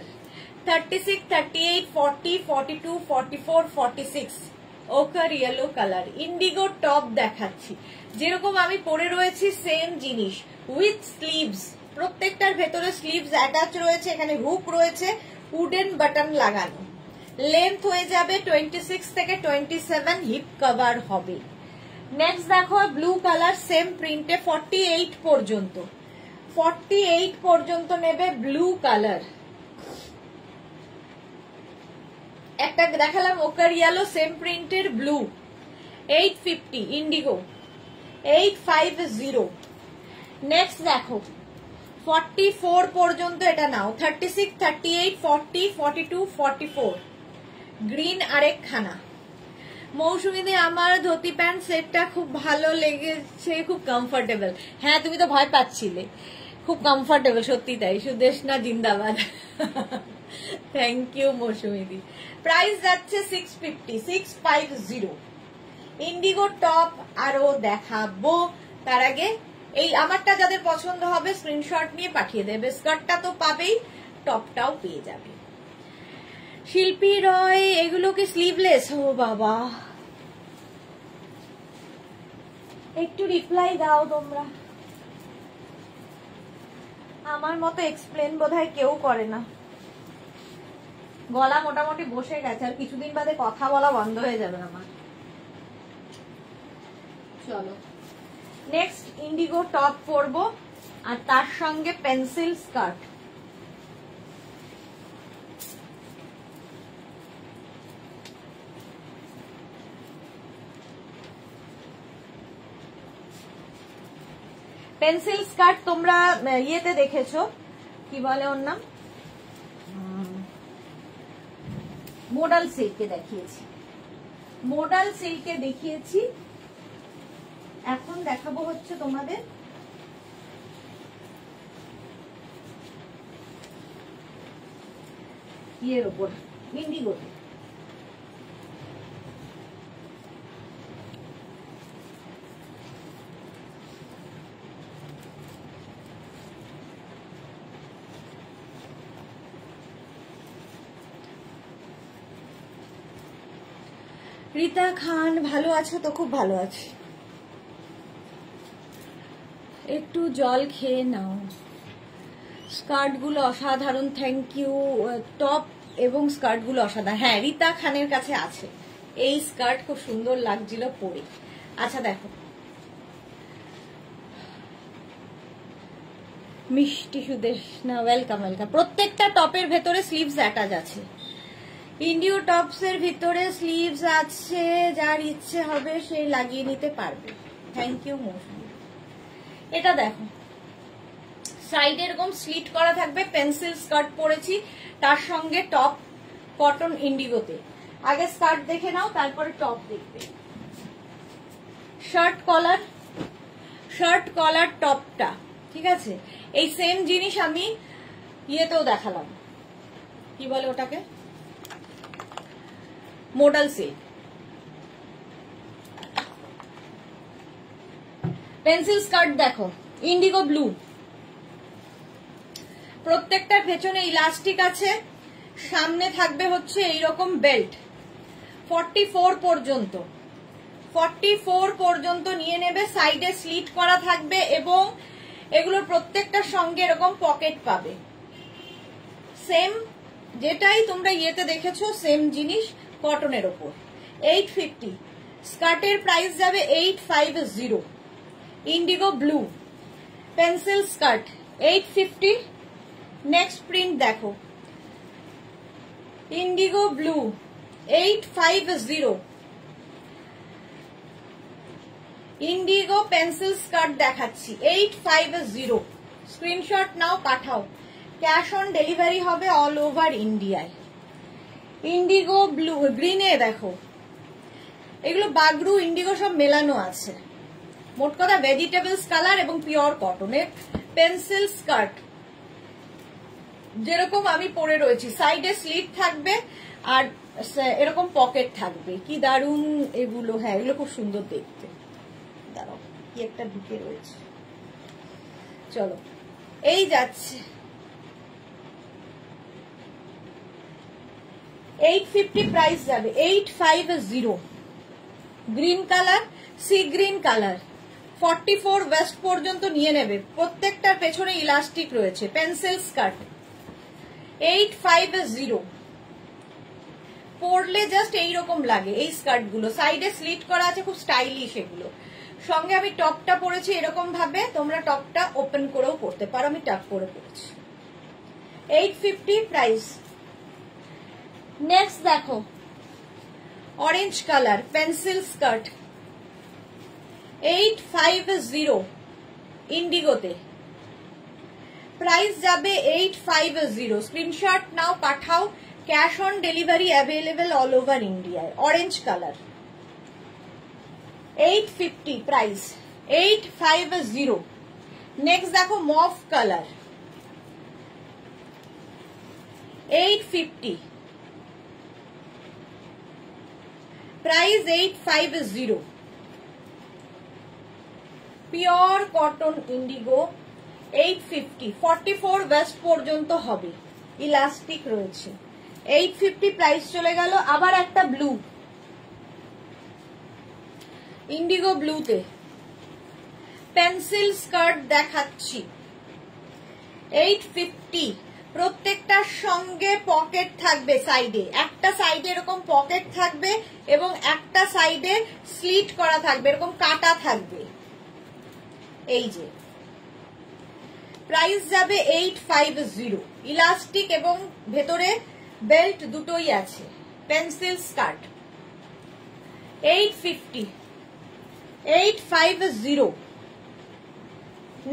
36, 38, 40, 42, 44, 46 ওকার ইয়েলো কালার। ইন্ডিগো টপ দেখাচ্ছি, যেরকম আমি পরে রয়েছি সেম জিনিস, উইথ স্লিভস, প্রত্যেকটার ভেতরে স্লিভস অ্যাটাচ রয়েছে, এখানে হুক রয়েছে, উডেন বাটন লাগানো। লেন্থ হয়ে যাবে 26 থেকে 27, হিপ কভার হবে। নেক্সট দেখো ব্লু কালার, সেম প্রিন্টে 48 পর্যন্ত, 48 পর্যন্ত নেবে ব্লু কালার। একটা দেখালাম ওকার ইয়েলো, সেম প্রিন্টের ব্লু। 850 ইন্ডিগো, 850। নেক্সট দেখো 44 পর্যন্ত, এটা নাও। 36, 38, 40, 42, 44 গ্রিন আরেকখানা। মৌসুমীদি, আমার ধুতি প্যান্ট সেটটা খুব ভালো লেগেছে, খুব কমফোর্টেবল। হ্যাঁ তুমি তো ভয় পাচ্ছিলে, খুব কমফোর্টেবল, সত্যি তাই। সুদেশনা জিন্দাবাদ, থ্যাংক ইউ মৌসুমীদি। প্রাইস যাচ্ছে 650, 650। ইন্ডিগো টপ আরো দেখাবো, তার আগে এই আমারটা যাদের পছন্দ হবে স্ক্রিনশট নিয়ে পাঠিয়ে দেবে। স্কার্টটা তো পাবেই, টপটাও পেয়ে যাবে। শিল্পী রয়, এগুলো কি স্লিভলেস? ও বাবা, একটু রিপ্লাই দাও তোমরা। আমার মতো এক্সপ্লেন বোধহয় কেউ করে না। গলা মোটামুটি বসে গেছে, আর কিছুদিন বাদে কথা বলা বন্ধ হয়ে যাবে আমার। চলো নেক্সট ইন্ডিগো টপ পরবো, আর তার সঙ্গে পেন্সিল স্কার্ট। পেন্সিল স্কার্ট তোমরা ইয়েতে দেখেছো, কি বলে ওর নাম, মোডাল সিল্কে দেখিয়েছি, মোডাল সিল্কে দেখিয়েছি। এখন দেখাবো হচ্ছে তোমাদের ইয়ের ওপর, ইন্ডিগোতে। রীতা খান ভালো আছো তো? খুব ভালো আছি। একটু জল খেয়ে নাও। স্কার্ট গুলো অসাধারণ, থ্যাংক ইউ। টপ এবং স্কার্ট গুলো অসাধারণ। হ্যাঁ, রীতা খানের কাছে আছে এই স্কার্ট, খুব সুন্দর লাগছিল পরে। আচ্ছা দেখো, মিষ্টি সুদেশ না, ওয়েলকাম ওয়েলকাম। প্রত্যেকটা টপের ভেতরে স্লিভস অ্যাটাচ আছে। ইন্ডিও টপস এর ভিতরে স্লিভস আছে, যার ইচ্ছে হবে সে লাগিয়ে নিতে পারবে। থ্যাংক ইউ মৌসুমি। এটা দেখো, সাইড এরকম স্লিট করা থাকবে, পেন্সিল স্কার্ট পরেছি, তার সঙ্গে টপ কটন ইন্ডিগোতে। আগে স্কার্ট দেখে নাও, তারপরে টপ দেখবে। শার্ট কলার টপটা ঠিক আছে। এই সেম জিনিস আমি ইয়েতেও দেখালাম, কি বলে ওটাকে, মোডাল সিল্ক। পেন্সিল স্কার্ট দেখো, ইন্ডিগো ব্লু, প্রত্যেকটার পেছনে ইলাস্টিক আছে, সামনে থাকবে হচ্ছে এইরকম বেল্ট। 44 পর্যন্ত নিয়ে নেবে, সাইডে স্লিট করা থাকবে এবং এগুলোর প্রত্যেকটার সঙ্গে এরকম পকেট পাবে। সেম যেটাই তোমরা ইয়েতে দেখেছো, সেম জিনিস কটনের ওপর। 850 স্কার্টের প্রাইস যাবে 850। Indigo blue pencil skirt 850। Next print দেখো, indigo blue 850। Indigo pencil skirt দেখাচ্ছি 850। স্ক্রিনশট নাও, পাঠাও। ক্যাশ অন ডেলিভারি হবে অল ওভার ইন্ডিয়ায়। ইন্ডিগো ব্লু গ্রিনে দেখো, এগুলো বাগরু ইন্ডিগো সব মেলানো আছে। মোট কথা ভেজিটেবলস কালার এবং পিওর কটনের পেন্সিল স্কার্ট, যেরকম আমি পরে রয়েছি। সাইডে স্লিট থাকবে আর এরকম পকেট থাকবে। কি দারুণ এগুলো! হ্যাঁ, এগুলো খুব সুন্দর দেখতে। দাঁড়াও, কি একটা ঢুকে রয়েছে। চলো, এই যাচ্ছে 850 প্রাইস যাবে 850। Green colour, sea green colour, 44 waist পর্যন্ত নিয়ে নেবে। প্রত্যেকটার পেছনে ইলাস্টিক রয়েছে। Pencil skirt 850। পরলে জাস্ট এইরকম লাগে এই স্কার্ট গুলো, সাইডে স্লিট করা আছে, খুব স্টাইলিশ এগুলো। সঙ্গে আমি টপটা পরেছি এরকম ভাবে, তোমরা টপটা ওপেন করেও পরতে পারো, আমি টপ করে পরেছি। 850 প্রাইস। নেক্সট দেখো, অরেঞ্জ কালার পেন্সিল স্কার্ট 850 ইন্ডিগোতে। প্রাইস যাবে 850। স্ক্রিনশট নাও, পাঠাও। Cash on delivery available all over ইন্ডিয়ায়। Orange colour 850 price 850। নেক্সট দেখো, mauve colour 850 price 850। Pure cotton indigo 850। 44 waist পর্যন্ত হবে, ইলাস্টিক রয়েছে। 850 প্রাইস চলে গেল। আবার একটা ব্লু, ইন্ডিগো ব্লুতে পেন্সিল স্কার্ট দেখাচ্ছি 850। প্রত্যেকটার সঙ্গে পকেট থাকবে সাইডে, একটা সাইডে এরকম পকেট থাকবে এবং একটা সাইডে স্লিট করা থাকবে, এরকম কাটা থাকবে। এই যে প্রাইস যাবে 850। ইলাস্টিক এবং ভেতরে বেল্ট দুটোই আছে। Pencil skirt 850, 850।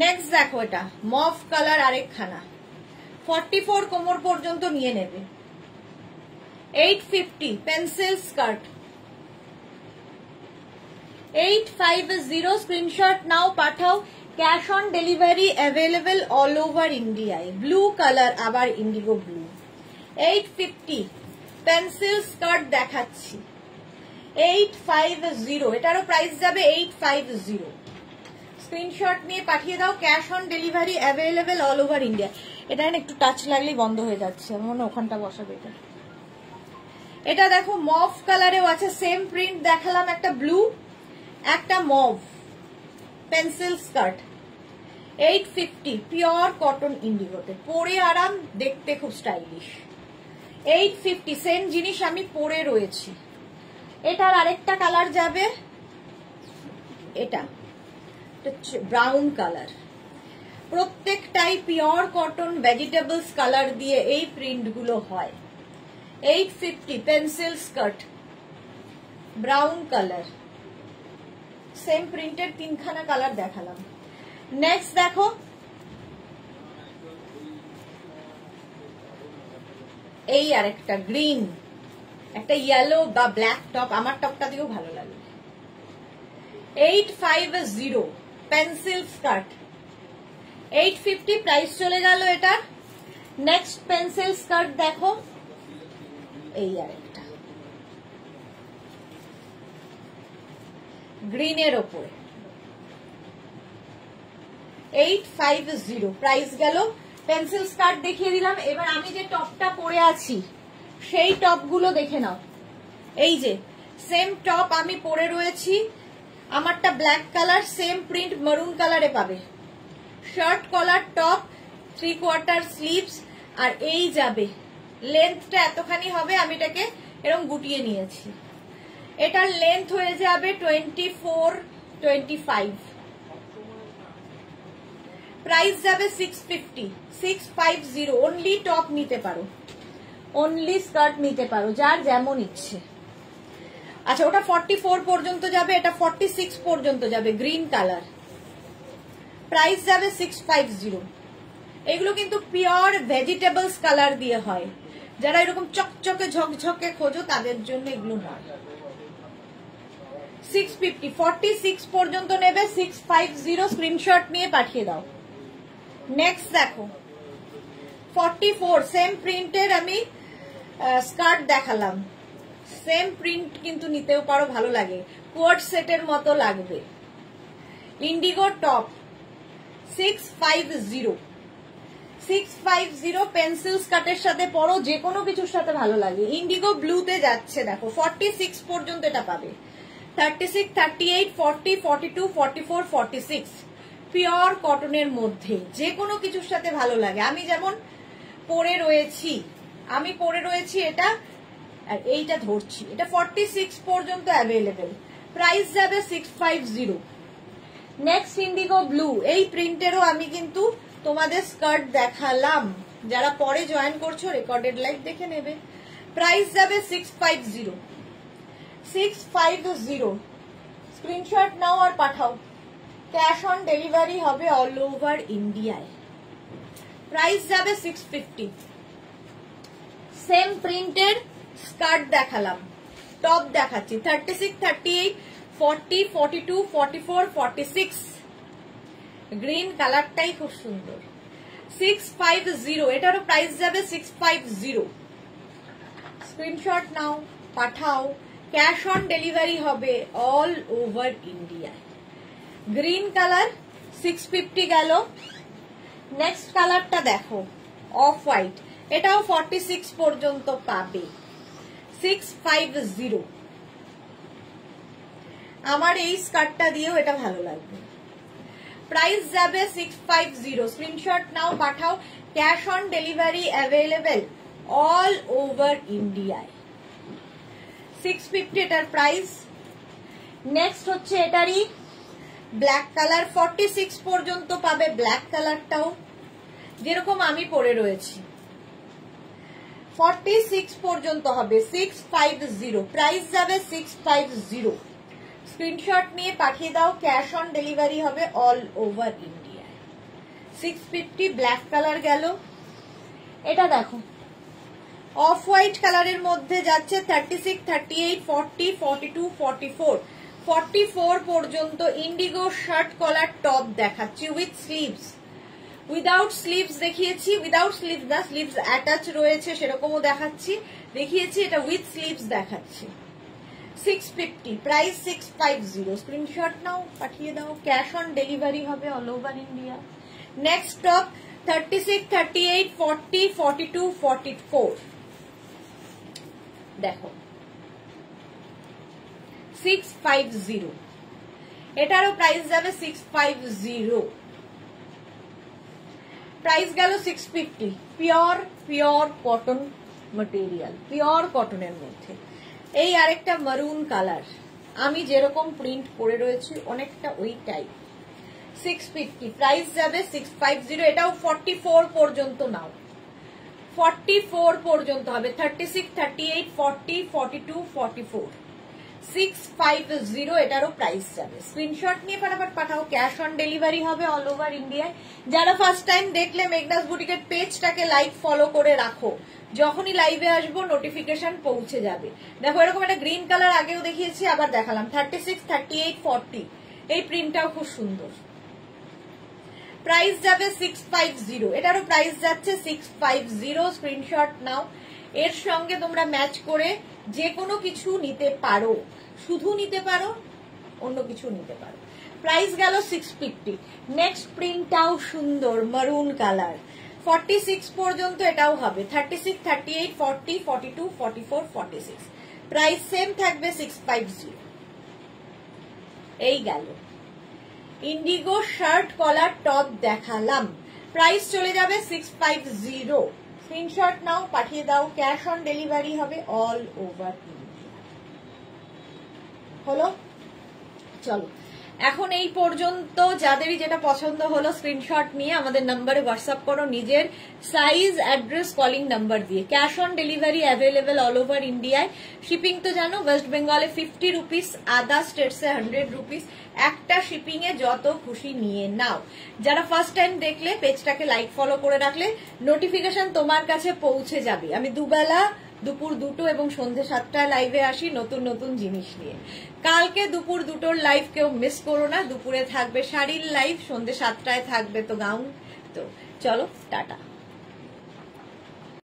নেক্সট দেখো, এটা মভ কালার আরেকখানা, 44 কোমর পর্যন্ত নিয়ে নেবে। 850 পেন্সিল স্কার্ট, 850। স্ক্রিনশট নাও, পাঠাও। Cash on delivery available all over ইন্ডিয়ায়। ব্লু কালার, আবার ইন্ডিগো ব্লু। 850 পেন্সিল স্কার্ট দেখাচ্ছি, 850। এটারও প্রাইস যাবে 850। স্ক্রিনশট নিয়ে পাঠিয়ে দাও। Cash on delivery available all over India. এটা একটু টাচ লাগলেই বন্ধ হয়ে যাচ্ছে, মনে ওখানটা বসাবে। এটা দেখো মভ কালারেও আছে, সেম প্রিন্ট দেখালাম, একটা ব্লু একটা mauve. Pencil skirt 850, pure cotton ইন্ডিগোতে, পরে আরাম, দেখতে খুব স্টাইলিশ। 850 সেম জিনিস আমি পরে রয়েছি। এটার আরেকটা কালার যাবে, এটা ব্রাউন কালার। প্রত্যেকটাই পিওর কটন ভেজিটেবলস কালার দিয়ে এই প্রিন্ট গুলো হয়। 850 pencil skirt, brown colour, same প্রিন্টের তিনখানা কালার দেখালাম। নেক্সট দেখো, এই আরেকটা গ্রিন, একটা ইয়েলো বা ব্ল্যাক টপ, আমার টপটা দিয়েও ভালো লাগে। 850 পেন্সিল স্কার্ট, 850 প্রাইস চলে গেল এটার। নেক্সট পেন্সিল স্কার্ট দেখো, এই আরেকটা গ্রিনের ওপরে, 850 প্রাইস গেল। পেন্সিল স্কার্ট দেখিয়ে দিলাম। এবার আমি যে টপটা পরে আছি সেই টপগুলো দেখে নাও। এই যে সেম টপ আমি পরে রয়েছি, আমারটা black colour, same print maroon কালারে পাবে। শার্ট কলার টপ, 3/4 স্লিভস, আর এই যাবে লেন্থটা এতখানি হবে, আমি এটাকে এরকম গুটিয়ে নিয়েছি। এটার লেন্থ হয়ে যাবে 24-25। প্রাইস যাবে 650, 650। অনলি টপ নিতে পারো, অনলি স্কার্ট নিতে পারো, যার যেমন ইচ্ছে। আচ্ছা, ওটা 44 পর্যন্ত যাবে, এটা 46 পর্যন্ত যাবে, গ্রিন কালার। প্রাইস যাবে 650। এগুলো কিন্তু পিওর ভেজিটেবলস কালার দিয়ে হয়, যারা এরকম চকচকে ঝকঝকে খোঁজো তাদের জন্য এগুলো নয়। 650, 46 পর্যন্ত নেবে, 650। স্ক্রিনশট নিয়ে পাঠিয়ে দাও। নেক্সট দেখো 44 সেম প্রিন্টের আমি স্কার্ট দেখালাম, সেম প্রিন্ট কিন্তু নিতেও পারো, ভালো লাগে, কোট সেটের মতো লাগবে। ইন্ডিগো টপ 650, 650 পেন্সিল স্কার্টের সাথে পরো, যে কোনো কিছুর সাথে ভালো লাগে। ইন্ডিগো ব্লুতে যাচ্ছে দেখো, 46 পর্যন্ত এটা পাবে। 36, 38, 40, 42, 44, 46 পিওর কটনের মধ্যে, যে কোনো কিছুর সাথে ভালো লাগে। আমি যেমন পরে রয়েছি, এটা আর এইটা ধরছি, এটা 46 পর্যন্ত অ্যাভেলেবেল। প্রাইস যাবে 650। নেক্সট ইন্ডিগো ব্লু, এই প্রিন্টেরও আমি কিন্তু তোমাদের স্কার্ট দেখালাম, যারা পরে জয়েন করছো রেকর্ডেড লাইভ দেখে নেবে। প্রাইস যাবে 650, 650। স্ক্রিনশট নাও আর পাঠাও। ক্যাশ অন ডেলিভারি হবে অল ওভার ইন্ডিয়ায়। প্রাইস যাবে 650। সেম প্রিন্টের স্কার্ট দেখালাম, টপ দেখাচ্ছি 36, 38, 40, 42, 44, 46। গ্রিন কালারটাই খুব সুন্দর। 650, এটারও প্রাইস যাবে 650। স্ক্রিনশট নাও, পাঠাও। ক্যাশ অন ডেলিভারি হবে all over India. Green colour 650 গেল। নেক্সট কালারটা দেখো, অফ হোয়াইট, এটাও 46 পর্যন্ত পাবে। 650। আমার এই স্কার্টটা দিয়েও এটা ভালো লাগবে। প্রাইস যাবে 650। স্ক্রিনশট নাও, পাঠাও। Cash on delivery available all over ইন্ডিয়ায়। 650 এটার প্রাইস। নেক্সট হচ্ছে এটারই ব্ল্যাক কালার, 46 পর্যন্ত পাবে ব্ল্যাক কালারটাও, যেরকম আমি পরে রয়েছি। 46 পর্যন্ত হবে, 650। প্রাইস যাবে 650। স্ক্রিনশট নিয়ে পাঠিয়ে দাও, ক্যাশ অন ডেলিভারি হবে all over India. 650 black colour গেল। এটা দেখো অফ হোয়াইট কালারের মধ্যে যাচ্ছে 36, 38, 40, 42, 44। 44 পর্যন্ত ইন্ডিগো শার্ট কলার টপ দেখাচ্ছি উইথ স্লিভস। উইদাউট স্লিভস দেখিয়েছি, উইদাউট স্লিভস না, স্লিভস অ্যাটাচ রয়েছে সেরকমও দেখাচ্ছি, দেখিয়েছি। এটা উইথ স্লিভস দেখাচ্ছি। 650 প্রাইস 650। স্ক্রিনশট নাও, পাঠিয়ে দাও, ক্যাশ অন ডেলিভারি হবে all over India. Next top 36, 38, 40, 42, 44 দেখো 650। এটারও প্রাইস যাবে 650। প্রাইস গেল 650। পিওর কটন ম্যাটেরিয়াল, পিওর কটনের মধ্যে। এই আরেকটা মারুন কালার, আমি যেরকম প্রিন্ট পরে রয়েছি অনেকটা ওই টাইপ। 650 প্রাইস যাবে 650। এটাও 44 পর্যন্ত নাও, 44 পর্যন্ত হবে। 36, 38, 40, 42, 44। 650 এটারও প্রাইস যাবে। স্ক্রিনশট নিয়ে ফটাফট পাঠাও, ক্যাশ অন ডেলিভারি হবে অল ওভার ইন্ডিয়ায়। যারা ফার্স্ট টাইম দেখলে মেঘনাস বুটিকের পেজটাকে লাইক ফলো করে রাখো, যখনই লাইভে আসবো নোটিফিকেশন পৌঁছে যাবে। দেখো এরকম একটা গ্রিন কালার আগেও দেখিয়েছি, আবার দেখালাম। 36, 38, 40 এই প্রিন্টটাও খুব সুন্দর। প্রাইস যাবে 650। এটারও প্রাইস যাচ্ছে 650। স্ক্রিনশট নাও। এর সঙ্গে তোমরা ম্যাচ করে যে কোনো কিছু নিতে পারো, শুধু নিতে পারো, অন্য কিছু নিতে পারো। প্রাইস গেল 650। নেক্সট প্রিন্টটাও সুন্দর, মারুন কালার। 46 পর্যন্ত এটাও হবে। 36, 38, 40, 42, 44, 46। প্রাইস সেম থাকবে 650। এই গেল ইন্ডিগো শার্ট কলার টপ দেখালাম, প্রাইস চলে যাবে 650। স্ক্রিনশট নাও, পাঠিয়ে দাও, ক্যাশ অন ডেলিভারি হবে অল ওভার ইন্ডিয়া। হলো? চলো এখন এই পর্যন্ত যাদেরই যেটা পছন্দ হলো স্ক্রিনশট নিয়ে আমাদের নাম্বারে হোয়াটসঅ্যাপ করো, নিজের সাইজ, অ্যাড্রেস, কলিং নাম্বার দিয়ে। Cash on delivery available all over ইন্ডিয়ায়। শিপিং তো জানো, ওয়েস্ট বেঙ্গলে 50 রুপিস, আদার স্টেটসে 100 রুপিস। একটা শিপিং এ যত খুশি নিয়ে নাও। যারা ফার্স্ট টাইম দেখলে পেজটাকে লাইক ফলো করে রাখলে নোটিফিকেশন তোমার কাছে পৌঁছে যাবে। আমি দুবেলা দুপুর 2টো এবং সন্ধ্যে 7টায় লাইভে আসি নতুন নতুন জিনিস নিয়ে। কালকে দুপুর 2টোর লাইভ কেউ মিস করো না। দুপুরে থাকবে শাড়ির লাইভ, সন্ধ্যে 7টায় থাকবে তো গাউন। তো চলো টাটা।